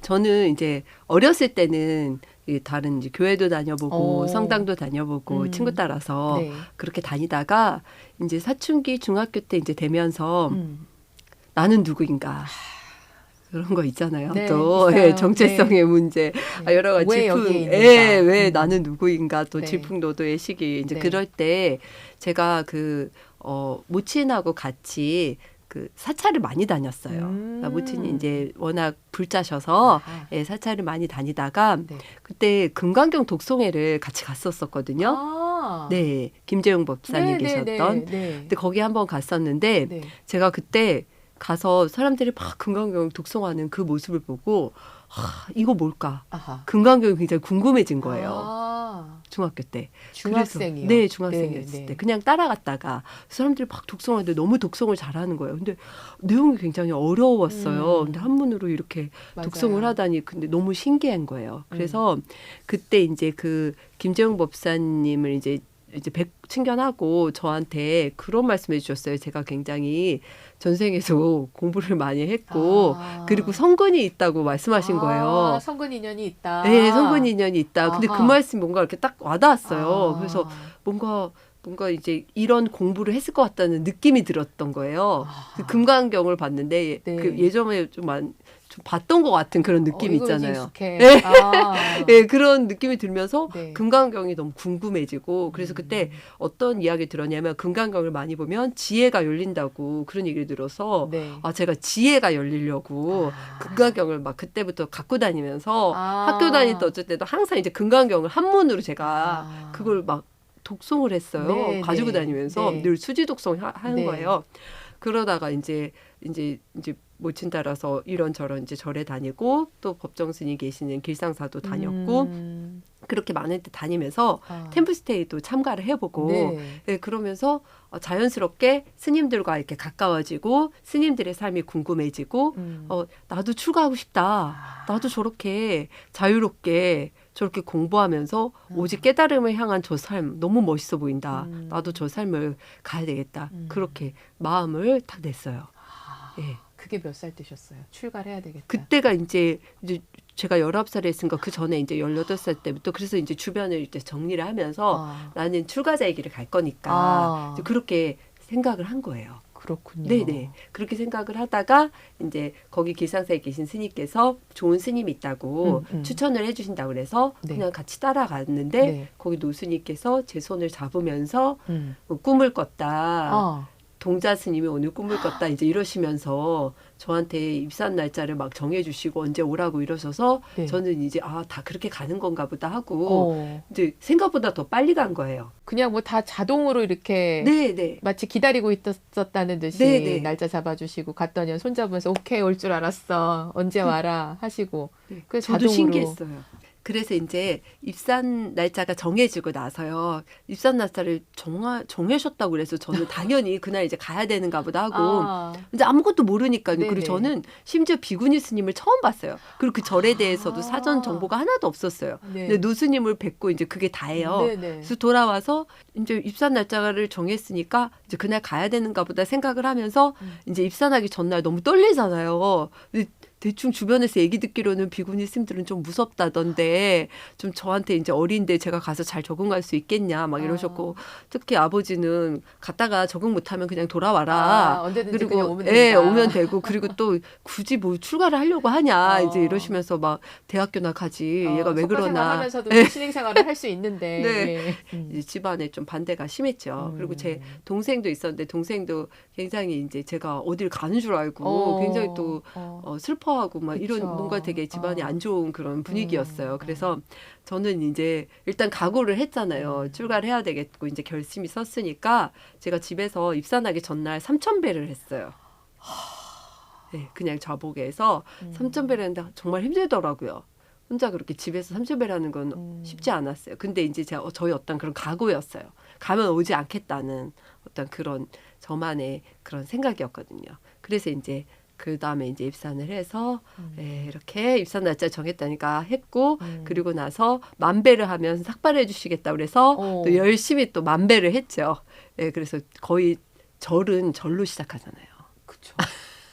저는 이제 어렸을 때는 다른 이제 교회도 다녀보고 성당도 다녀보고 친구 따라서 네. 그렇게 다니다가 이제 사춘기 중학교 때 이제 되면서 나는 누구인가 그런 거 있잖아요. 네, 또 있어요. 예, 정체성의 문제, 여러 가지 왜 질풍, 여기에 있는가? 왜 나는 누구인가 또 네. 질풍노도의 시기 이제 네. 그럴 때 제가 모친하고 같이 그 사찰을 많이 다녔어요. 그러니까 모친이 이제 워낙 불자셔서 예, 사찰을 많이 다니다가 네. 그때 금강경 독송회를 같이 갔었었거든요. 네, 김재용 법사님 계셨던. 네. 근데 거기 한번 갔었는데 네. 제가 그때 가서 사람들이 막 금강경 독송하는 그 모습을 보고 이거 뭘까? 아하. 금강경이 굉장히 궁금해진 거예요. 중학교 때. 중학생이요? 네, 중학생이었을 네. 때. 그냥 따라갔다가 사람들이 막 독송하는데 너무 독송을 잘하는 거예요. 근데 내용이 굉장히 어려웠어요. 근데 한문으로 이렇게 맞아요. 독송을 하다니 근데 너무 신기한 거예요. 그래서 그때 이제 그 김재용 법사님을 이제 친견하고 저한테 그런 말씀해 주셨어요. 제가 굉장히 전생에서 공부를 많이 했고 그리고 성근이 있다고 말씀하신 거예요. 성근 인연이 있다. 네, 성근 인연이 있다. 근데 그 말씀이 뭔가 이렇게 딱 와닿았어요. 그래서 뭔가 이제 이런 공부를 했을 것 같다는 느낌이 들었던 거예요. 그 금강경을 봤는데 네. 그 예전에 좀 봤던 것 같은 그런 느낌 이거 있잖아요. 네. 네, 그런 느낌이 들면서 네. 금강경이 너무 궁금해지고 그래서 그때 어떤 이야기 들었냐면 금강경을 많이 보면 지혜가 열린다고 그런 얘기를 들어서 네. 제가 지혜가 열리려고 금강경을 막 그때부터 갖고 다니면서 학교 다닐 때 어쩔 때도 항상 이제 금강경을 한문으로 제가 그걸 막 독송을 했어요. 네, 가지고 네. 다니면서 네. 늘 수지 독송 하는 네. 거예요. 그러다가 이제 모친 따라서 이런저런 이제 절에 다니고 또 법정 스님 계시는 길상사도 다녔고 그렇게 많은 데 다니면서 템플스테이도 참가를 해보고 네, 그러면서 자연스럽게 스님들과 이렇게 가까워지고 스님들의 삶이 궁금해지고 나도 출가하고 싶다. 나도 저렇게 자유롭게 저렇게 공부하면서 오직 깨달음을 향한 저 삶 너무 멋있어 보인다. 나도 저 삶을 가야 되겠다. 그렇게 마음을 딱 냈어요. 예. 그게 몇 살 때셨어요? 출가를 해야 되겠다. 그때가 이제 제가 19살에 했으니까 그 전에 이제 18살 때부터 그래서 이제 주변을 이제 정리를 하면서 나는 출가자의 길을 갈 거니까 이제 그렇게 생각을 한 거예요. 그렇군요. 네네. 그렇게 생각을 하다가 이제 거기 길상사에 계신 스님께서 좋은 스님이 있다고 추천을 해주신다고 그래서 네. 그냥 같이 따라갔는데 네. 거기 노스님께서 제 손을 잡으면서 꿈을 꿨다. 동자 스님이 오늘 꿈을 꿨다 이제 이러시면서 저한테 입산 날짜를 막 정해주시고 언제 오라고 이러셔서 네. 저는 이제 다 그렇게 가는 건가 보다 하고 이제 생각보다 더 빨리 간 거예요. 그냥 뭐 다 자동으로 이렇게 네. 마치 기다리고 있었다는 듯이 네. 날짜 잡아주시고 갔더니 손잡으면서 오케이 올 줄 알았어 언제 와라 하시고 네. 그래서 저도 자동으로 신기했어요. 그래서 이제 입산 날짜가 정해지고 나서요. 입산 날짜를 정하셨다고 그래서 저는 당연히 그날 이제 가야 되는가 보다 하고 이제 아무것도 모르니까요. 네네. 그리고 저는 심지어 비구니 스님을 처음 봤어요. 그리고 그 절에 대해서도 사전 정보가 하나도 없었어요. 네. 근데 노스님을 뵙고 이제 그게 다예요. 네네. 그래서 돌아와서 이제 입산 날짜를 정했으니까 이제 그날 가야 되는가 보다 생각을 하면서 이제 입산하기 전날 너무 떨리잖아요. 근데 대충 주변에서 얘기 듣기로는 비구니 스님들은 좀 무섭다던데 좀 저한테 이제 어린데 제가 가서 잘 적응할 수 있겠냐 막 이러셨고 특히 아버지는 갔다가 적응 못하면 그냥 돌아와라. 언제든지 그리고 그냥 오면 된다. 오면 되고 그리고 또 굳이 뭐 출가를 하려고 하냐 이제 이러시면서 막 대학교나 가지 얘가 왜 그러나 하면서도 신행생활을 할 수 있는데 네. 이제 집안에 좀 반대가 심했죠. 그리고 제 동생도 있었는데 동생도 굉장히 이제 제가 어딜 가는 줄 알고 굉장히 또 슬퍼하고 막 그쵸. 이런 뭔가 되게 집안이 안 좋은 그런 분위기였어요. 그래서 저는 이제 일단 각오를 했잖아요. 출가를 해야 되겠고 이제 결심이 섰으니까 제가 집에서 입산하기 전날 3,000배를 했어요. 네, 그냥 저보게해서 3,000배를 했는데 정말 힘들더라고요. 혼자 그렇게 집에서 3,000배라는 건 쉽지 않았어요. 근데 이제 저희 어떤 그런 각오였어요. 가면 오지 않겠다는 어떤 그런 저만의 그런 생각이었거든요. 그래서 이제 그 다음에 이제 입산을 해서 이렇게 입산 날짜 정했다니까 했고 그리고 나서 만배를 하면 삭발해 주시겠다 그래서 또 열심히 또 만배를 했죠. 그래서 거의 절은 절로 시작하잖아요. 그렇죠.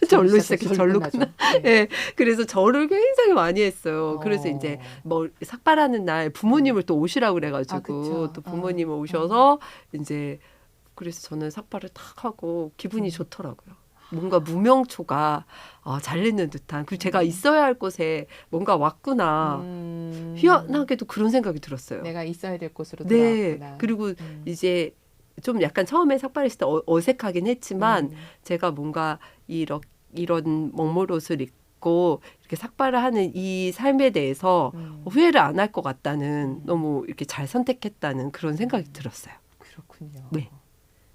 절로 시작해 절로 끝나. 네. 그래서 절을 굉장히 많이 했어요. 그래서 이제 뭐 삭발하는 날 부모님을 또 오시라고 그래가지고 또 부모님 오셔서 이제 그래서 저는 삭발을 탁 하고 기분이 좋더라고요. 뭔가 무명초가 잘 냈는 듯한 그리고 제가 있어야 할 곳에 뭔가 왔구나. 희한하게도 그런 생각이 들었어요. 내가 있어야 될 곳으로 네. 돌아왔구나. 그리고 이제 좀 약간 처음에 삭발했을 때 어색하긴 했지만 제가 뭔가 이런 먹물옷을 입고 이렇게 삭발을 하는 이 삶에 대해서 후회를 안 할 것 같다는 너무 이렇게 잘 선택했다는 그런 생각이 들었어요. 그렇군요. 네.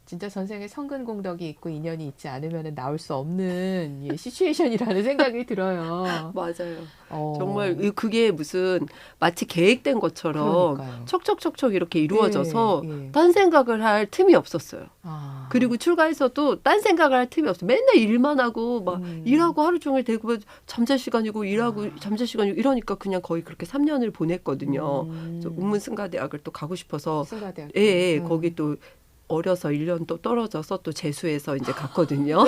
진짜 전생에 성근공덕이 있고 인연이 있지 않으면 나올 수 없는 시츄에이션이라는 생각이 들어요. 맞아요. 정말 그게 무슨 마치 계획된 것처럼 그러니까요. 척척척척 이렇게 이루어져서 예. 딴 생각을 할 틈이 없었어요. 아. 그리고 출가해서도 딴 생각을 할 틈이 없어요. 맨날 일만 하고 막 일하고 하루 종일 되고 잠잘 시간이고 일하고 잠잘 시간이고 이러니까 그냥 거의 그렇게 3년을 보냈거든요. 운문승가대학을 또 가고 싶어서 승가대학. 거기 또 어려서 1년 또 떨어져서 또 재수해서 이제 갔거든요.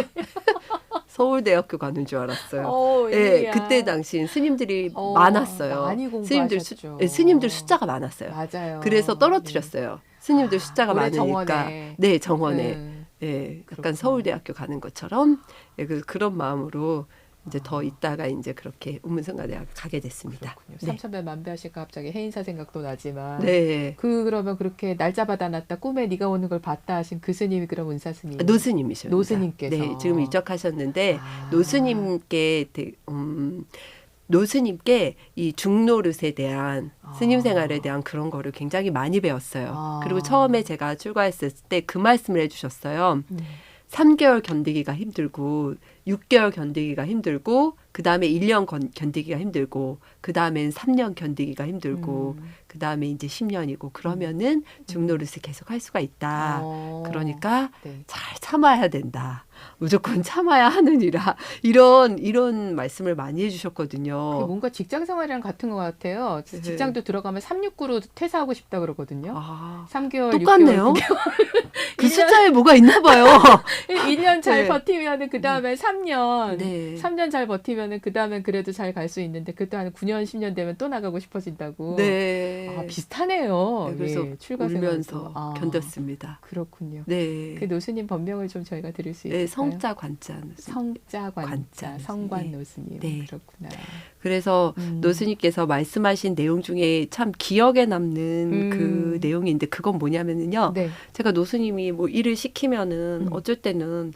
서울대학교 가는 줄 알았어요. 그때 당시 스님들이 많았어요. 많이 공부하셨죠. 스님들 숫자가 많았어요. 맞아요. 그래서 떨어뜨렸어요. 스님들 숫자가 많으니까. 정원에. 네, 정원에. 약간 서울대학교 가는 것처럼 그런 마음으로 이제 더 있다가 이제 그렇게 운문승가대학 가게 됐습니다. 그렇군요. 3,000배 만배하실까 갑자기 해인사 생각도 나지만. 네. 그러면 그렇게 날짜 받아놨다 꿈에 네가 오는 걸 봤다 하신 그 스님이 그럼 은사 스님. 노스님이십니다. 노스님께서. 네, 지금 입적하셨는데 노스님께 이 중노릇에 대한 스님 생활에 대한 그런 거를 굉장히 많이 배웠어요. 그리고 처음에 제가 출가했을 때 그 말씀을 해주셨어요. 3개월 견디기가 힘들고 6개월 견디기가 힘들고 그 다음에 1년 견디기가 힘들고 그 다음엔 3년 견디기가 힘들고 그 다음에 이제 10년이고 그러면은 중노릇을 계속 할 수가 있다. 그러니까 잘 참아야 된다. 무조건 참아야 하느니라. 이런 말씀을 많이 해주셨거든요. 그게 뭔가 직장 생활이랑 같은 것 같아요. 직장도 들어가면 369로 퇴사하고 싶다 그러거든요. 3개월, 똑같네요. 6개월. 그 숫자에 뭐가 있나 봐요. 2년 잘 버티면은 그 다음에 3년, 네. 3년 잘 버티면은 그 다음에 그래도 잘 갈 수 있는데 그때 한 9년, 10년 되면 또 나가고 싶어진다고. 네. 비슷하네요. 그래서 출가 울면서 견뎠습니다. 그렇군요. 네. 그 노스님 본명을 좀 저희가 드릴 수 있을까요? 성자 관자 노스님. 성자 관자 성관 노스님. 네. 그렇구나. 그래서 노스님께서 말씀하신 내용 중에 참 기억에 남는 그 내용인데 그건 뭐냐면은요. 네. 제가 노스님이 뭐 일을 시키면은 어쩔 때는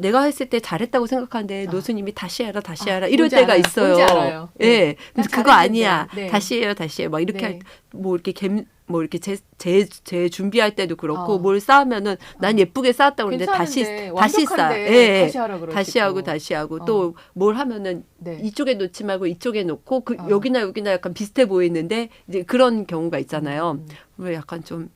내가 했을 때 잘했다고 생각하는데 노스님이 다시 해라 이럴 때가 있어요. 뭔지 알아요. 예. 네. 그래서 그거 아니야. 네. 다시 해요. 막 이렇게 네. 뭐 이렇게 제 준비할 때도 그렇고 뭘 쌓으면은 난 예쁘게 쌓았다고 그러는데 다시 쌓아. 예. 다시 하고 또 뭘 하면은 이쪽에 놓지 말고 이쪽에 놓고 여기나 약간 비슷해 보이는데 이제 그런 경우가 있잖아요. 왜 약간 좀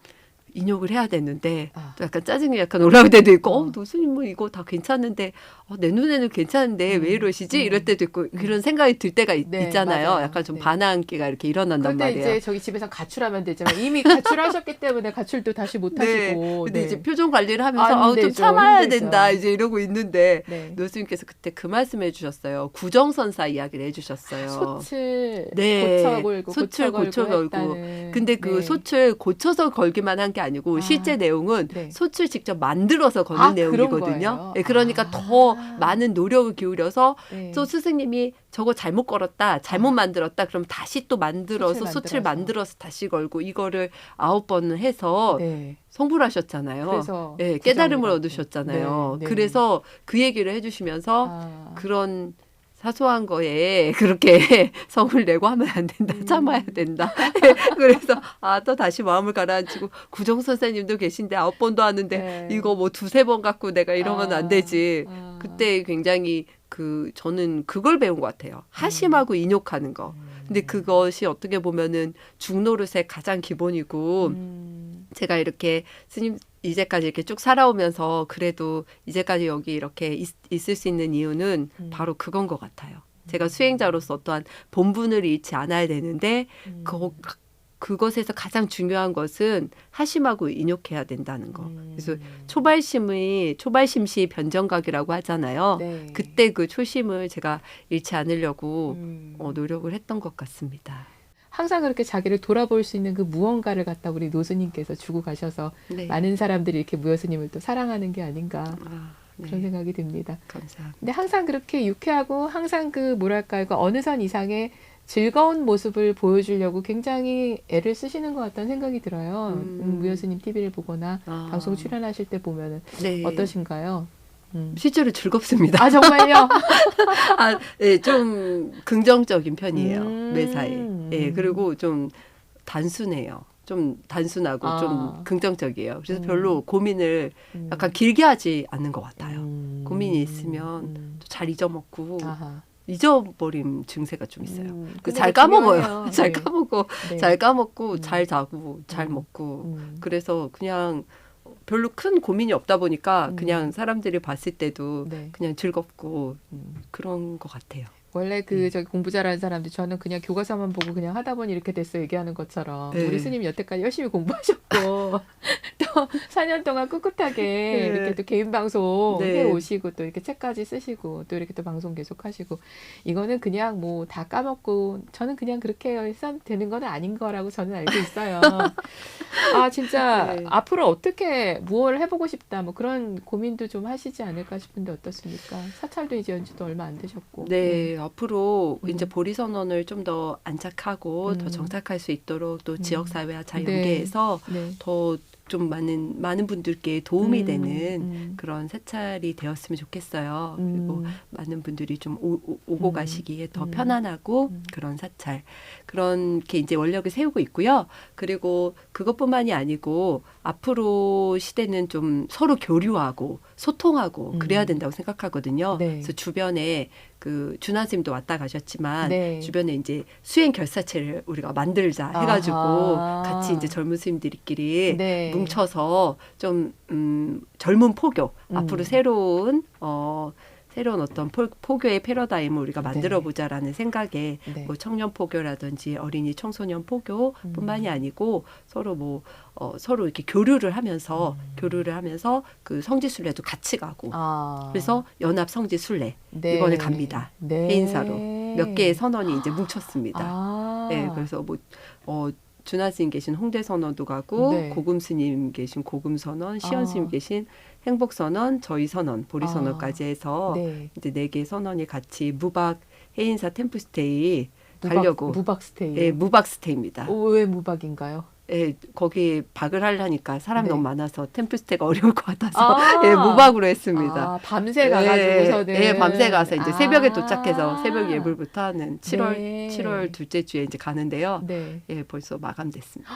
인욕을 해야 되는데 또 약간 짜증이 약간 올라올 때도 있고 노수님 뭐 이거 다 괜찮은데 내 눈에는 괜찮은데 왜 이러시지? 이럴 때도 있고 그런 생각이 들 때가 있잖아요. 맞아요. 약간 좀 반항기가 이렇게 일어난단 말이에요. 그런데 이제 저기 집에서 가출하면 되지만 이미 가출하셨기 때문에 가출도 다시 못 하시고. 근데 이제 표정 관리를 하면서 좀 참아야 된다 이제 이러고 있는데 노수님께서 그때 그 말씀해 주셨어요. 구정선사 이야기를 해주셨어요. 소출 고쳐 걸고. 근데 그 소출 고쳐서 걸기만 한 게 아니고 실제 내용은 소출 직접 만들어서 거는 내용이거든요. 그러니까 더 많은 노력을 기울여서 또 스승님이 저거 잘못 걸었다, 잘못 만들었다, 그럼 다시 또 만들어서 소출 만들어서 다시 걸고 이거를 9번을 해서 성불 하셨잖아요. 그래서 깨달음을 얻으셨잖아요. 그래서 그 얘기를 해주시면서 그런 사소한 거에 그렇게 성을 내고 하면 안 된다. 참아야 된다. 그래서 또 다시 마음을 가라앉히고 구정 선생님도 계신데 9번도 하는데 이거 뭐 2-3번 갖고 내가 이러면 안 되지. 그때 굉장히 저는 그걸 배운 것 같아요. 하심하고 인욕하는 거. 근데 그것이 어떻게 보면은 중노릇의 가장 기본이고 제가 이렇게 스님 이제까지 이렇게 쭉 살아오면서 그래도 이제까지 여기 이렇게 있을 수 있는 이유는 바로 그건 것 같아요. 제가 수행자로서 어떠한 본분을 잃지 않아야 되는데 그것에서 가장 중요한 것은 하심하고 인욕해야 된다는 거. 그래서 초발심시 변정각이라고 하잖아요. 그때 그 초심을 제가 잃지 않으려고 노력을 했던 것 같습니다. 항상 그렇게 자기를 돌아볼 수 있는 그 무언가를 갖다 우리 노스님께서 주고 가셔서 많은 사람들이 이렇게 무여스님을 또 사랑하는 게 아닌가 그런 생각이 듭니다. 감사합니다. 근데 항상 그렇게 유쾌하고 항상 뭐랄까요, 어느 선 이상의 즐거운 모습을 보여주려고 굉장히 애를 쓰시는 것 같다는 생각이 들어요. 무여스님 TV를 보거나 방송 출연하실 때 보면은 어떠신가요? 실제로 즐겁습니다. 정말요? 좀 긍정적인 편이에요. 매사에. 그리고 좀 단순해요. 좀 단순하고 좀 긍정적이에요. 그래서 별로 고민을 약간 길게 하지 않는 것 같아요. 고민이 있으면 또 잘 잊어먹고 잊어버림 증세가 좀 있어요. 잘 까먹어요. 잘 까먹고 잘 자고 잘 먹고 그래서 그냥 별로 큰 고민이 없다 보니까 그냥 사람들이 봤을 때도 그냥 즐겁고 그런 것 같아요. 원래 저기 공부 잘하는 사람들 저는 그냥 교과서만 보고 그냥 하다 보니 이렇게 됐어 얘기하는 것처럼 우리 스님이 여태까지 열심히 공부하셨고 또 4년 동안 꿇긋하게 이렇게 또 개인 방송 해오시고 또 이렇게 책까지 쓰시고 또 이렇게 또 방송 계속 하시고 이거는 그냥 뭐 다 까먹고 저는 그냥 그렇게 해서 되는 건 아닌 거라고 저는 알고 있어요. 진짜 앞으로 어떻게 무엇을 해보고 싶다 뭐 그런 고민도 좀 하시지 않을까 싶은데 어떻습니까? 사찰도 이제 연주도 얼마 안 되셨고. 앞으로 이제 보리선언을 좀 더 안착하고 더 정착할 수 있도록 또 지역사회와 잘 연계해서 더 좀 많은 분들께 도움이 되는 그런 사찰이 되었으면 좋겠어요. 그리고 많은 분들이 좀 오고 가시기에 더 편안하고 그런 사찰. 그렇게 이제 원력을 세우고 있고요. 그리고 그것뿐만이 아니고 앞으로 시대는 좀 서로 교류하고 소통하고 그래야 된다고 생각하거든요. 그래서 주변에 준하스님도 왔다 가셨지만 주변에 이제 수행 결사체를 우리가 만들자 해가지고 같이 이제 젊은 스님들끼리 뭉쳐서 좀 젊은 포교 앞으로 새로운 어떤 포교의 패러다임을 우리가 만들어보자라는 생각에 뭐 청년 포교라든지 어린이 청소년 포교뿐만이 아니고 서로 서로 이렇게 교류를 하면서 그 성지순례도 같이 가고 그래서 연합 성지순례 이번에 갑니다. 해인사로 몇 개의 선언이 이제 뭉쳤습니다. 그래서 준하스님 계신 홍대선언도 가고 고금스님 계신 고금선언, 시연스님 계신 행복선언, 저희 선언, 보리선언까지 해서 이제 4개의 선언이 같이 무박 해인사 템플스테이 가려고. 무박 스테이. 예, 무박 스테이입니다. 왜 무박인가요? 예, 거기 박을 하려니까 사람이 네. 너무 많아서 템플스테이가 어려울 것 같아서 예, 무박으로 했습니다. 밤새 가가지고서는. 예, 밤새 가서 이제 새벽에 도착해서 새벽 예불부터 하는 7월 네. 7월 둘째 주에 이제 가는데요. 네. 예, 벌써 마감됐습니다.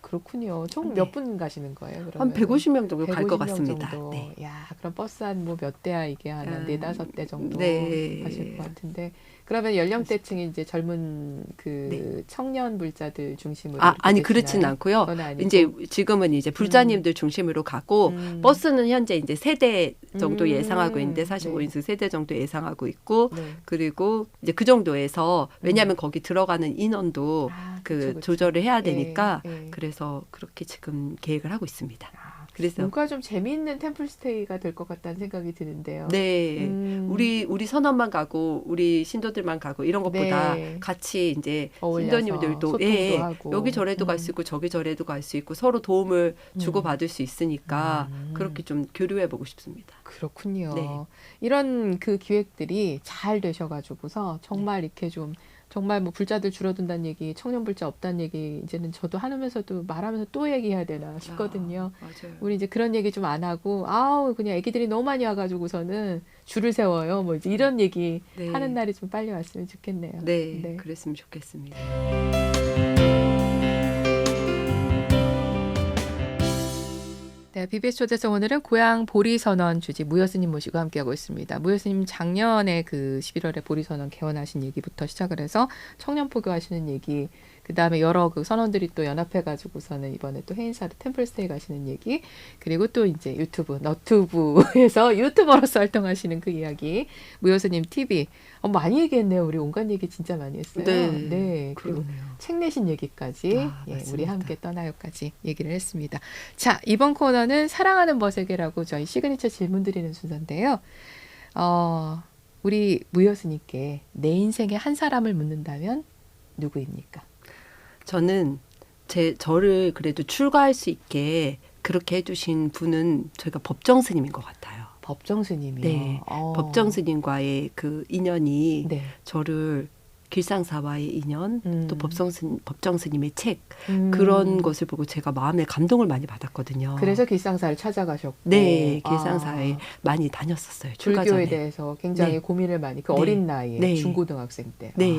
그렇군요. 총 네. 몇 분 가시는 거예요? 그러면? 한 150명 정도 갈 것 150명 같습니다. 정도. 네. 야, 그럼 버스 한 뭐 몇 대야 이게 한 4-5대 정도 네. 가실 것 같은데. 그러면 연령대층이 이제 젊은 그 청년 불자들 중심으로 아니 이렇게 그렇진 되시나요? 않고요. 그건 아니고. 이제 지금은 이제 불자님들 중심으로 가고 버스는 현재 이제 3대 정도 예상하고 있는데 45인승 3대 정도 예상하고 있고 네. 그리고 이제 그 정도에서 왜냐하면 거기 들어가는 인원도 그쵸. 조절을 해야 되니까 예. 그래서 그렇게 지금 계획을 하고 있습니다. 그래서 뭔가 좀 재미있는 템플스테이가 될 것 같다는 생각이 드는데요. 네, 우리 선원만 가고 우리 신도들만 가고 이런 것보다 네. 같이 이제 어울려서 신도님들도 소통도 하고. 여기 저래도 갈 수 있고 저기 저래도 갈 수 있고 서로 도움을 주고 받을 수 있으니까 그렇게 좀 교류해 보고 싶습니다. 그렇군요. 네. 이런 그 기획들이 잘 되셔가지고서 정말 이렇게 좀 정말 뭐 불자들 줄어든다는 얘기, 청년 불자 없다는 얘기 이제는 저도 하면서도 말하면서 또 얘기해야 되나 싶거든요. 맞아요. 우리 이제 그런 얘기 좀 안 하고 그냥 애기들이 너무 많이 와가지고서는 줄을 세워요. 뭐 이제 이런 얘기 네. 하는 날이 좀 빨리 왔으면 좋겠네요. 네, 그랬으면 좋겠습니다. 네, BBS 초대서 오늘은 고향 보리선언 주지 무여스님 모시고 함께하고 있습니다. 무여스님 작년에 그 11월에 보리선언 개원하신 얘기부터 시작을 해서 청년 포교하시는 얘기, 그 다음에 여러 그 선원들이 또 연합해가지고서는 이번에 또 해인사로 템플스테이 가시는 얘기, 그리고 또 이제 유튜브, 너튜브에서 유튜버로서 활동하시는 그 이야기, 무여스님 TV. 많이 얘기했네요. 우리 온갖 얘기 진짜 많이 했어요. 네, 그리고 그러네요. 책 내신 얘기까지, 맞습니다. 우리 함께 떠나요까지 얘기를 했습니다. 자, 이번 코너는 사랑하는 버세계라고 저희 시그니처 질문 드리는 순서인데요. 우리 무여스님께 내 인생의 한 사람을 묻는다면 누구입니까? 저는 저를 그래도 출가할 수 있게 그렇게 해주신 분은 저희가 법정 스님인 것 같아요. 법정 스님이요? 네, 법정 스님과의 그 인연이 네. 저를 길상사와의 인연, 또 법정 스님의 책 그런 것을 보고 제가 마음에 감동을 많이 받았거든요. 그래서 길상사를 찾아가셨고. 네, 길상사에 많이 다녔었어요. 출가 불교에 전에. 대해서 굉장히 네. 고민을 많이, 그 네. 어린 나이에 네. 중고등학생 때. 네,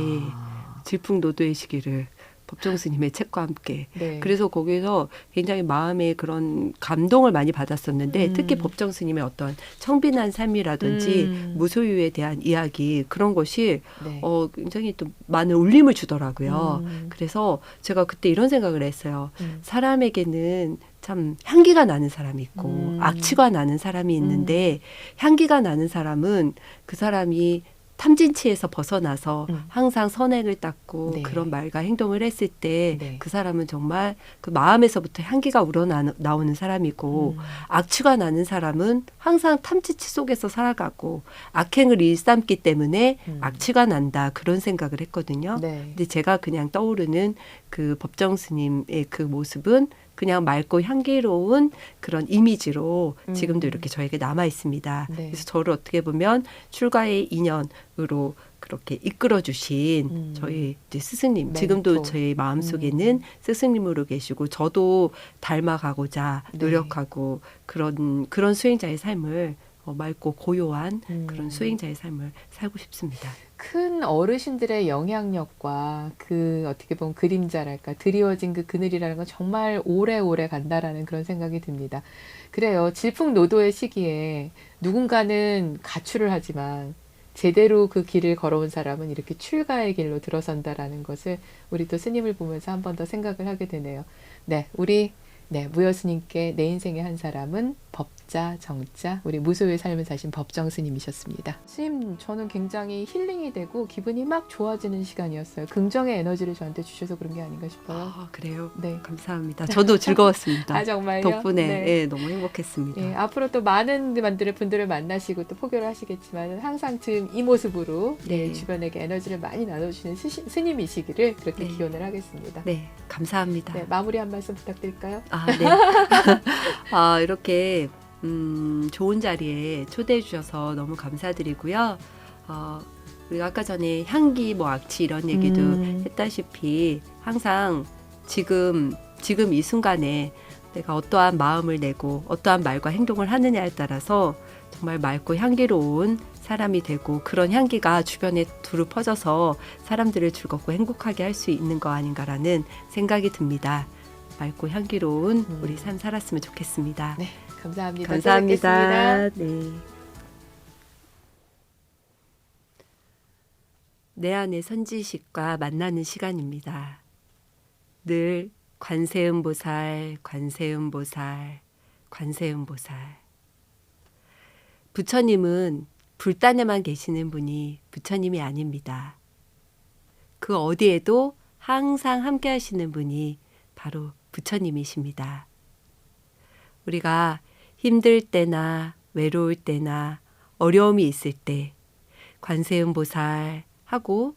질풍노도의 시기를 법정 스님의 책과 함께. 네. 그래서 거기서 굉장히 마음에 그런 감동을 많이 받았었는데 특히 법정 스님의 어떤 청빈한 삶이라든지 무소유에 대한 이야기 그런 것이 네. 굉장히 또 많은 울림을 주더라고요. 그래서 제가 그때 이런 생각을 했어요. 사람에게는 참 향기가 나는 사람이 있고 악취가 나는 사람이 있는데 향기가 나는 사람은 그 사람이 탐진치에서 벗어나서 항상 선행을 닦고 네. 그런 말과 행동을 했을 때 네. 그 사람은 정말 그 마음에서부터 향기가 우러나오는 사람이고 악취가 나는 사람은 항상 탐진치 속에서 살아가고 악행을 일삼기 때문에 악취가 난다 그런 생각을 했거든요. 네. 근데 제가 그냥 떠오르는 그 법정 스님의 그 모습은 그냥 맑고 향기로운 그런 이미지로 지금도 이렇게 저에게 남아 있습니다. 네. 그래서 저를 어떻게 보면 출가의 인연으로 그렇게 이끌어 주신 저희 이제 스승님, 멘토. 지금도 저희 마음속에는 스승님으로 계시고 저도 닮아가고자 노력하고 그런 수행자의 삶을 맑고 고요한 그런 수행자의 삶을 살고 싶습니다. 큰 어르신들의 영향력과 그 어떻게 보면 그림자랄까 드리워진 그 그늘이라는 건 정말 오래오래 간다라는 그런 생각이 듭니다. 그래요. 질풍노도의 시기에 누군가는 가출을 하지만 제대로 그 길을 걸어온 사람은 이렇게 출가의 길로 들어선다라는 것을 우리 또 스님을 보면서 한 번 더 생각을 하게 되네요. 네, 우리 무여스님께 내 인생의 한 사람은 법자, 정자, 우리 무소유의 삶을 사신 법정 스님이셨습니다. 스님, 저는 굉장히 힐링이 되고 기분이 막 좋아지는 시간이었어요. 긍정의 에너지를 저한테 주셔서 그런 게 아닌가 싶어요. 그래요? 네. 감사합니다. 저도 즐거웠습니다. 정말요? 덕분에 네. 너무 행복했습니다. 예, 앞으로 또 많은 분들을 만나시고 또 포교를 하시겠지만 항상 지금 이 모습으로 네. 주변에게 에너지를 많이 나눠주시는 스님이시기를 그렇게 네. 기원을 하겠습니다. 네, 감사합니다. 네, 마무리 한 말씀 부탁드릴까요? 네. 이렇게 좋은 자리에 초대해 주셔서 너무 감사드리고요. 우리가 아까 전에 향기, 뭐 악취 이런 얘기도 했다시피 항상 지금 이 순간에 내가 어떠한 마음을 내고 어떠한 말과 행동을 하느냐에 따라서 정말 맑고 향기로운 사람이 되고 그런 향기가 주변에 두루 퍼져서 사람들을 즐겁고 행복하게 할 수 있는 거 아닌가라는 생각이 듭니다. 맑고 향기로운 우리 삶 살았으면 좋겠습니다. 네, 감사합니다. 감사합니다. 네. 내 안의 선지식과 만나는 시간입니다. 늘 관세음보살, 관세음보살, 관세음보살. 부처님은 불단에만 계시는 분이 부처님이 아닙니다. 그 어디에도 항상 함께 하시는 분이 바로 부처님이십니다. 우리가 힘들 때나 외로울 때나 어려움이 있을 때 관세음보살 하고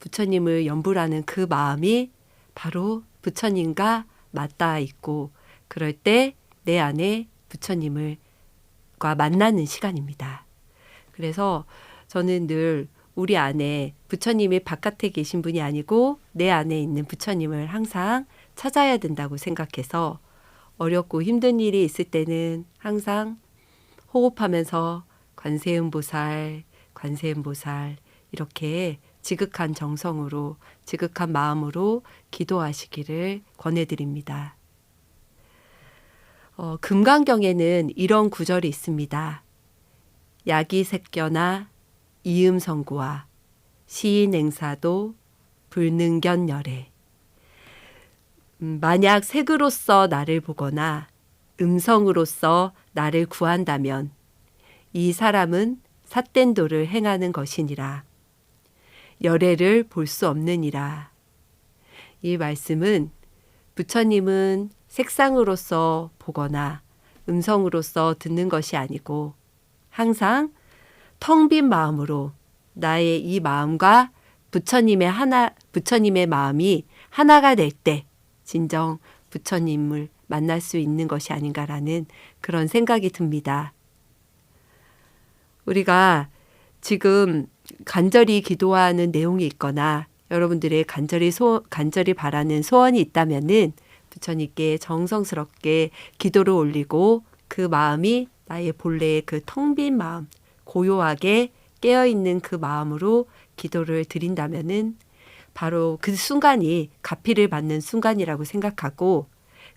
부처님을 염불하는 그 마음이 바로 부처님과 맞닿아 있고 그럴 때 내 안에 부처님과 만나는 시간입니다. 그래서 저는 늘 우리 안에 부처님이 바깥에 계신 분이 아니고 내 안에 있는 부처님을 항상 찾아야 된다고 생각해서 어렵고 힘든 일이 있을 때는 항상 호흡하면서 관세음보살, 관세음보살 이렇게 지극한 정성으로 지극한 마음으로 기도하시기를 권해드립니다. 금강경에는 이런 구절이 있습니다. 야기색견나 이음성구와 시인행사도 불능견열애. 만약 색으로서 나를 보거나 음성으로서 나를 구한다면 이 사람은 삿된 도를 행하는 것이니라. 열애를 볼 수 없느니라. 이 말씀은 부처님은 색상으로서 보거나 음성으로서 듣는 것이 아니고 항상 텅 빈 마음으로 나의 이 마음과 부처님의 마음이 하나가 될 때 진정 부처님을 만날 수 있는 것이 아닌가라는 그런 생각이 듭니다. 우리가 지금 간절히 기도하는 내용이 있거나 여러분들의 간절히 바라는 소원이 있다면은 부처님께 정성스럽게 기도를 올리고 그 마음이 나의 본래의 그 텅 빈 마음, 고요하게 깨어있는 그 마음으로 기도를 드린다면은 바로 그 순간이 가피를 받는 순간이라고 생각하고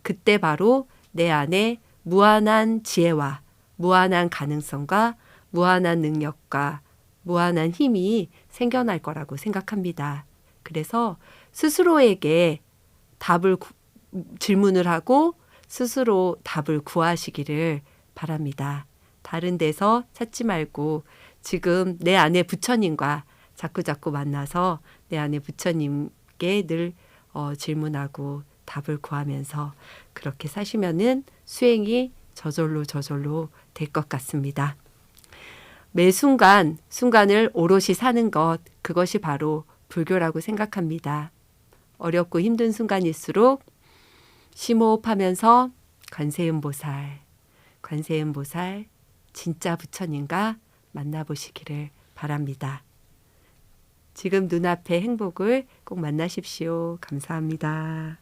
그때 바로 내 안에 무한한 지혜와 무한한 가능성과 무한한 능력과 무한한 힘이 생겨날 거라고 생각합니다. 그래서 스스로에게 질문을 하고 스스로 답을 구하시기를 바랍니다. 다른 데서 찾지 말고 지금 내 안에 부처님과 자꾸자꾸 만나서 내 안에 부처님께 늘 질문하고 답을 구하면서 그렇게 사시면은 수행이 저절로 될 것 같습니다. 매 순간을 오롯이 사는 것, 그것이 바로 불교라고 생각합니다. 어렵고 힘든 순간일수록 심호흡하면서 관세음보살, 진짜 부처님과 만나보시기를 바랍니다. 지금 눈앞의 행복을 꼭 만나십시오. 감사합니다.